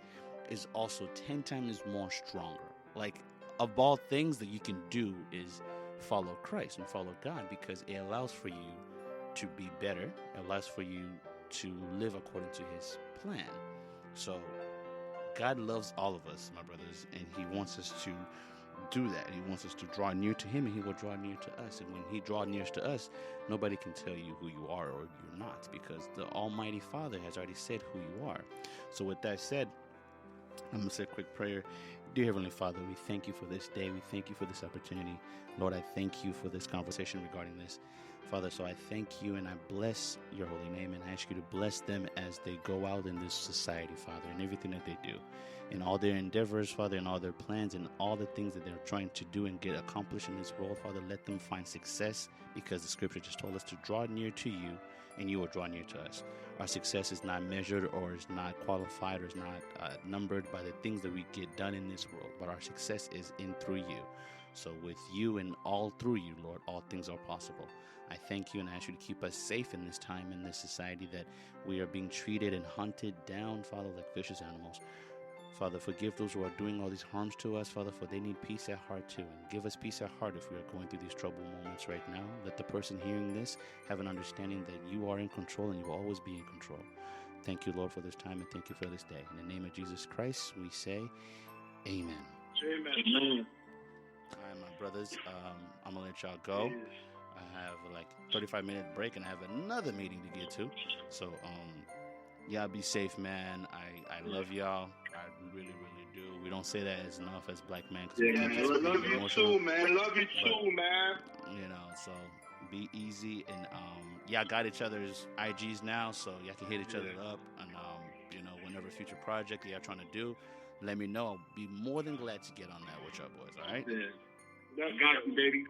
[SPEAKER 1] is also 10 times more stronger. Like, of all things that you can do is follow Christ and follow God, because it allows for you to be better. It allows for you to live according to his plan. So God loves all of us, my brothers, and he wants us to do that. He wants us to draw near to him, and he will draw near to us. And when he draws near to us, nobody can tell you who you are or you're not, because the Almighty Father has already said who you are. So with that said, I'm going to say a quick prayer. Dear Heavenly Father, we thank you for this day. We thank you for this opportunity. Lord, I thank you for this conversation regarding this. Father, so I thank you and I bless your holy name, and I ask you to bless them as they go out in this society, Father, and everything that they do, in all their endeavors, Father, in all their plans, and all the things that they're trying to do and get accomplished in this world, Father. Let them find success, because the scripture just told us to draw near to you, and you will draw near to us. Our success is not measured or is not qualified or is not numbered by the things that we get done in this world, but our success is in through you. So with you and all through you, Lord, all things are possible. I thank you and I ask you to keep us safe in this time, in this society that we are being treated and hunted down, Father, like vicious animals. Father, forgive those who are doing all these harms to us, Father, for they need peace at heart too. And give us peace at heart if we are going through these troubled moments right now. Let the person hearing this have an understanding that you are in control and you will always be in control. Thank you, Lord, for this time, and thank you for this day. In the name of Jesus Christ, we say amen.
[SPEAKER 2] Amen.
[SPEAKER 1] All right, my brothers, I'm going to let y'all go. I have like 35-minute break and I have another meeting to get to. So, y'all be safe, man. I love y'all. I really, really do. We don't say that as enough as black men.
[SPEAKER 2] Yeah, love you too, man. Love you too, man.
[SPEAKER 1] So be easy, and y'all got each other's IGs now, so y'all can hit each other up, and whenever future project y'all trying to do, let me know. I'll be more than glad to get on that with y'all boys. All right.
[SPEAKER 2] Yeah. Got you, baby.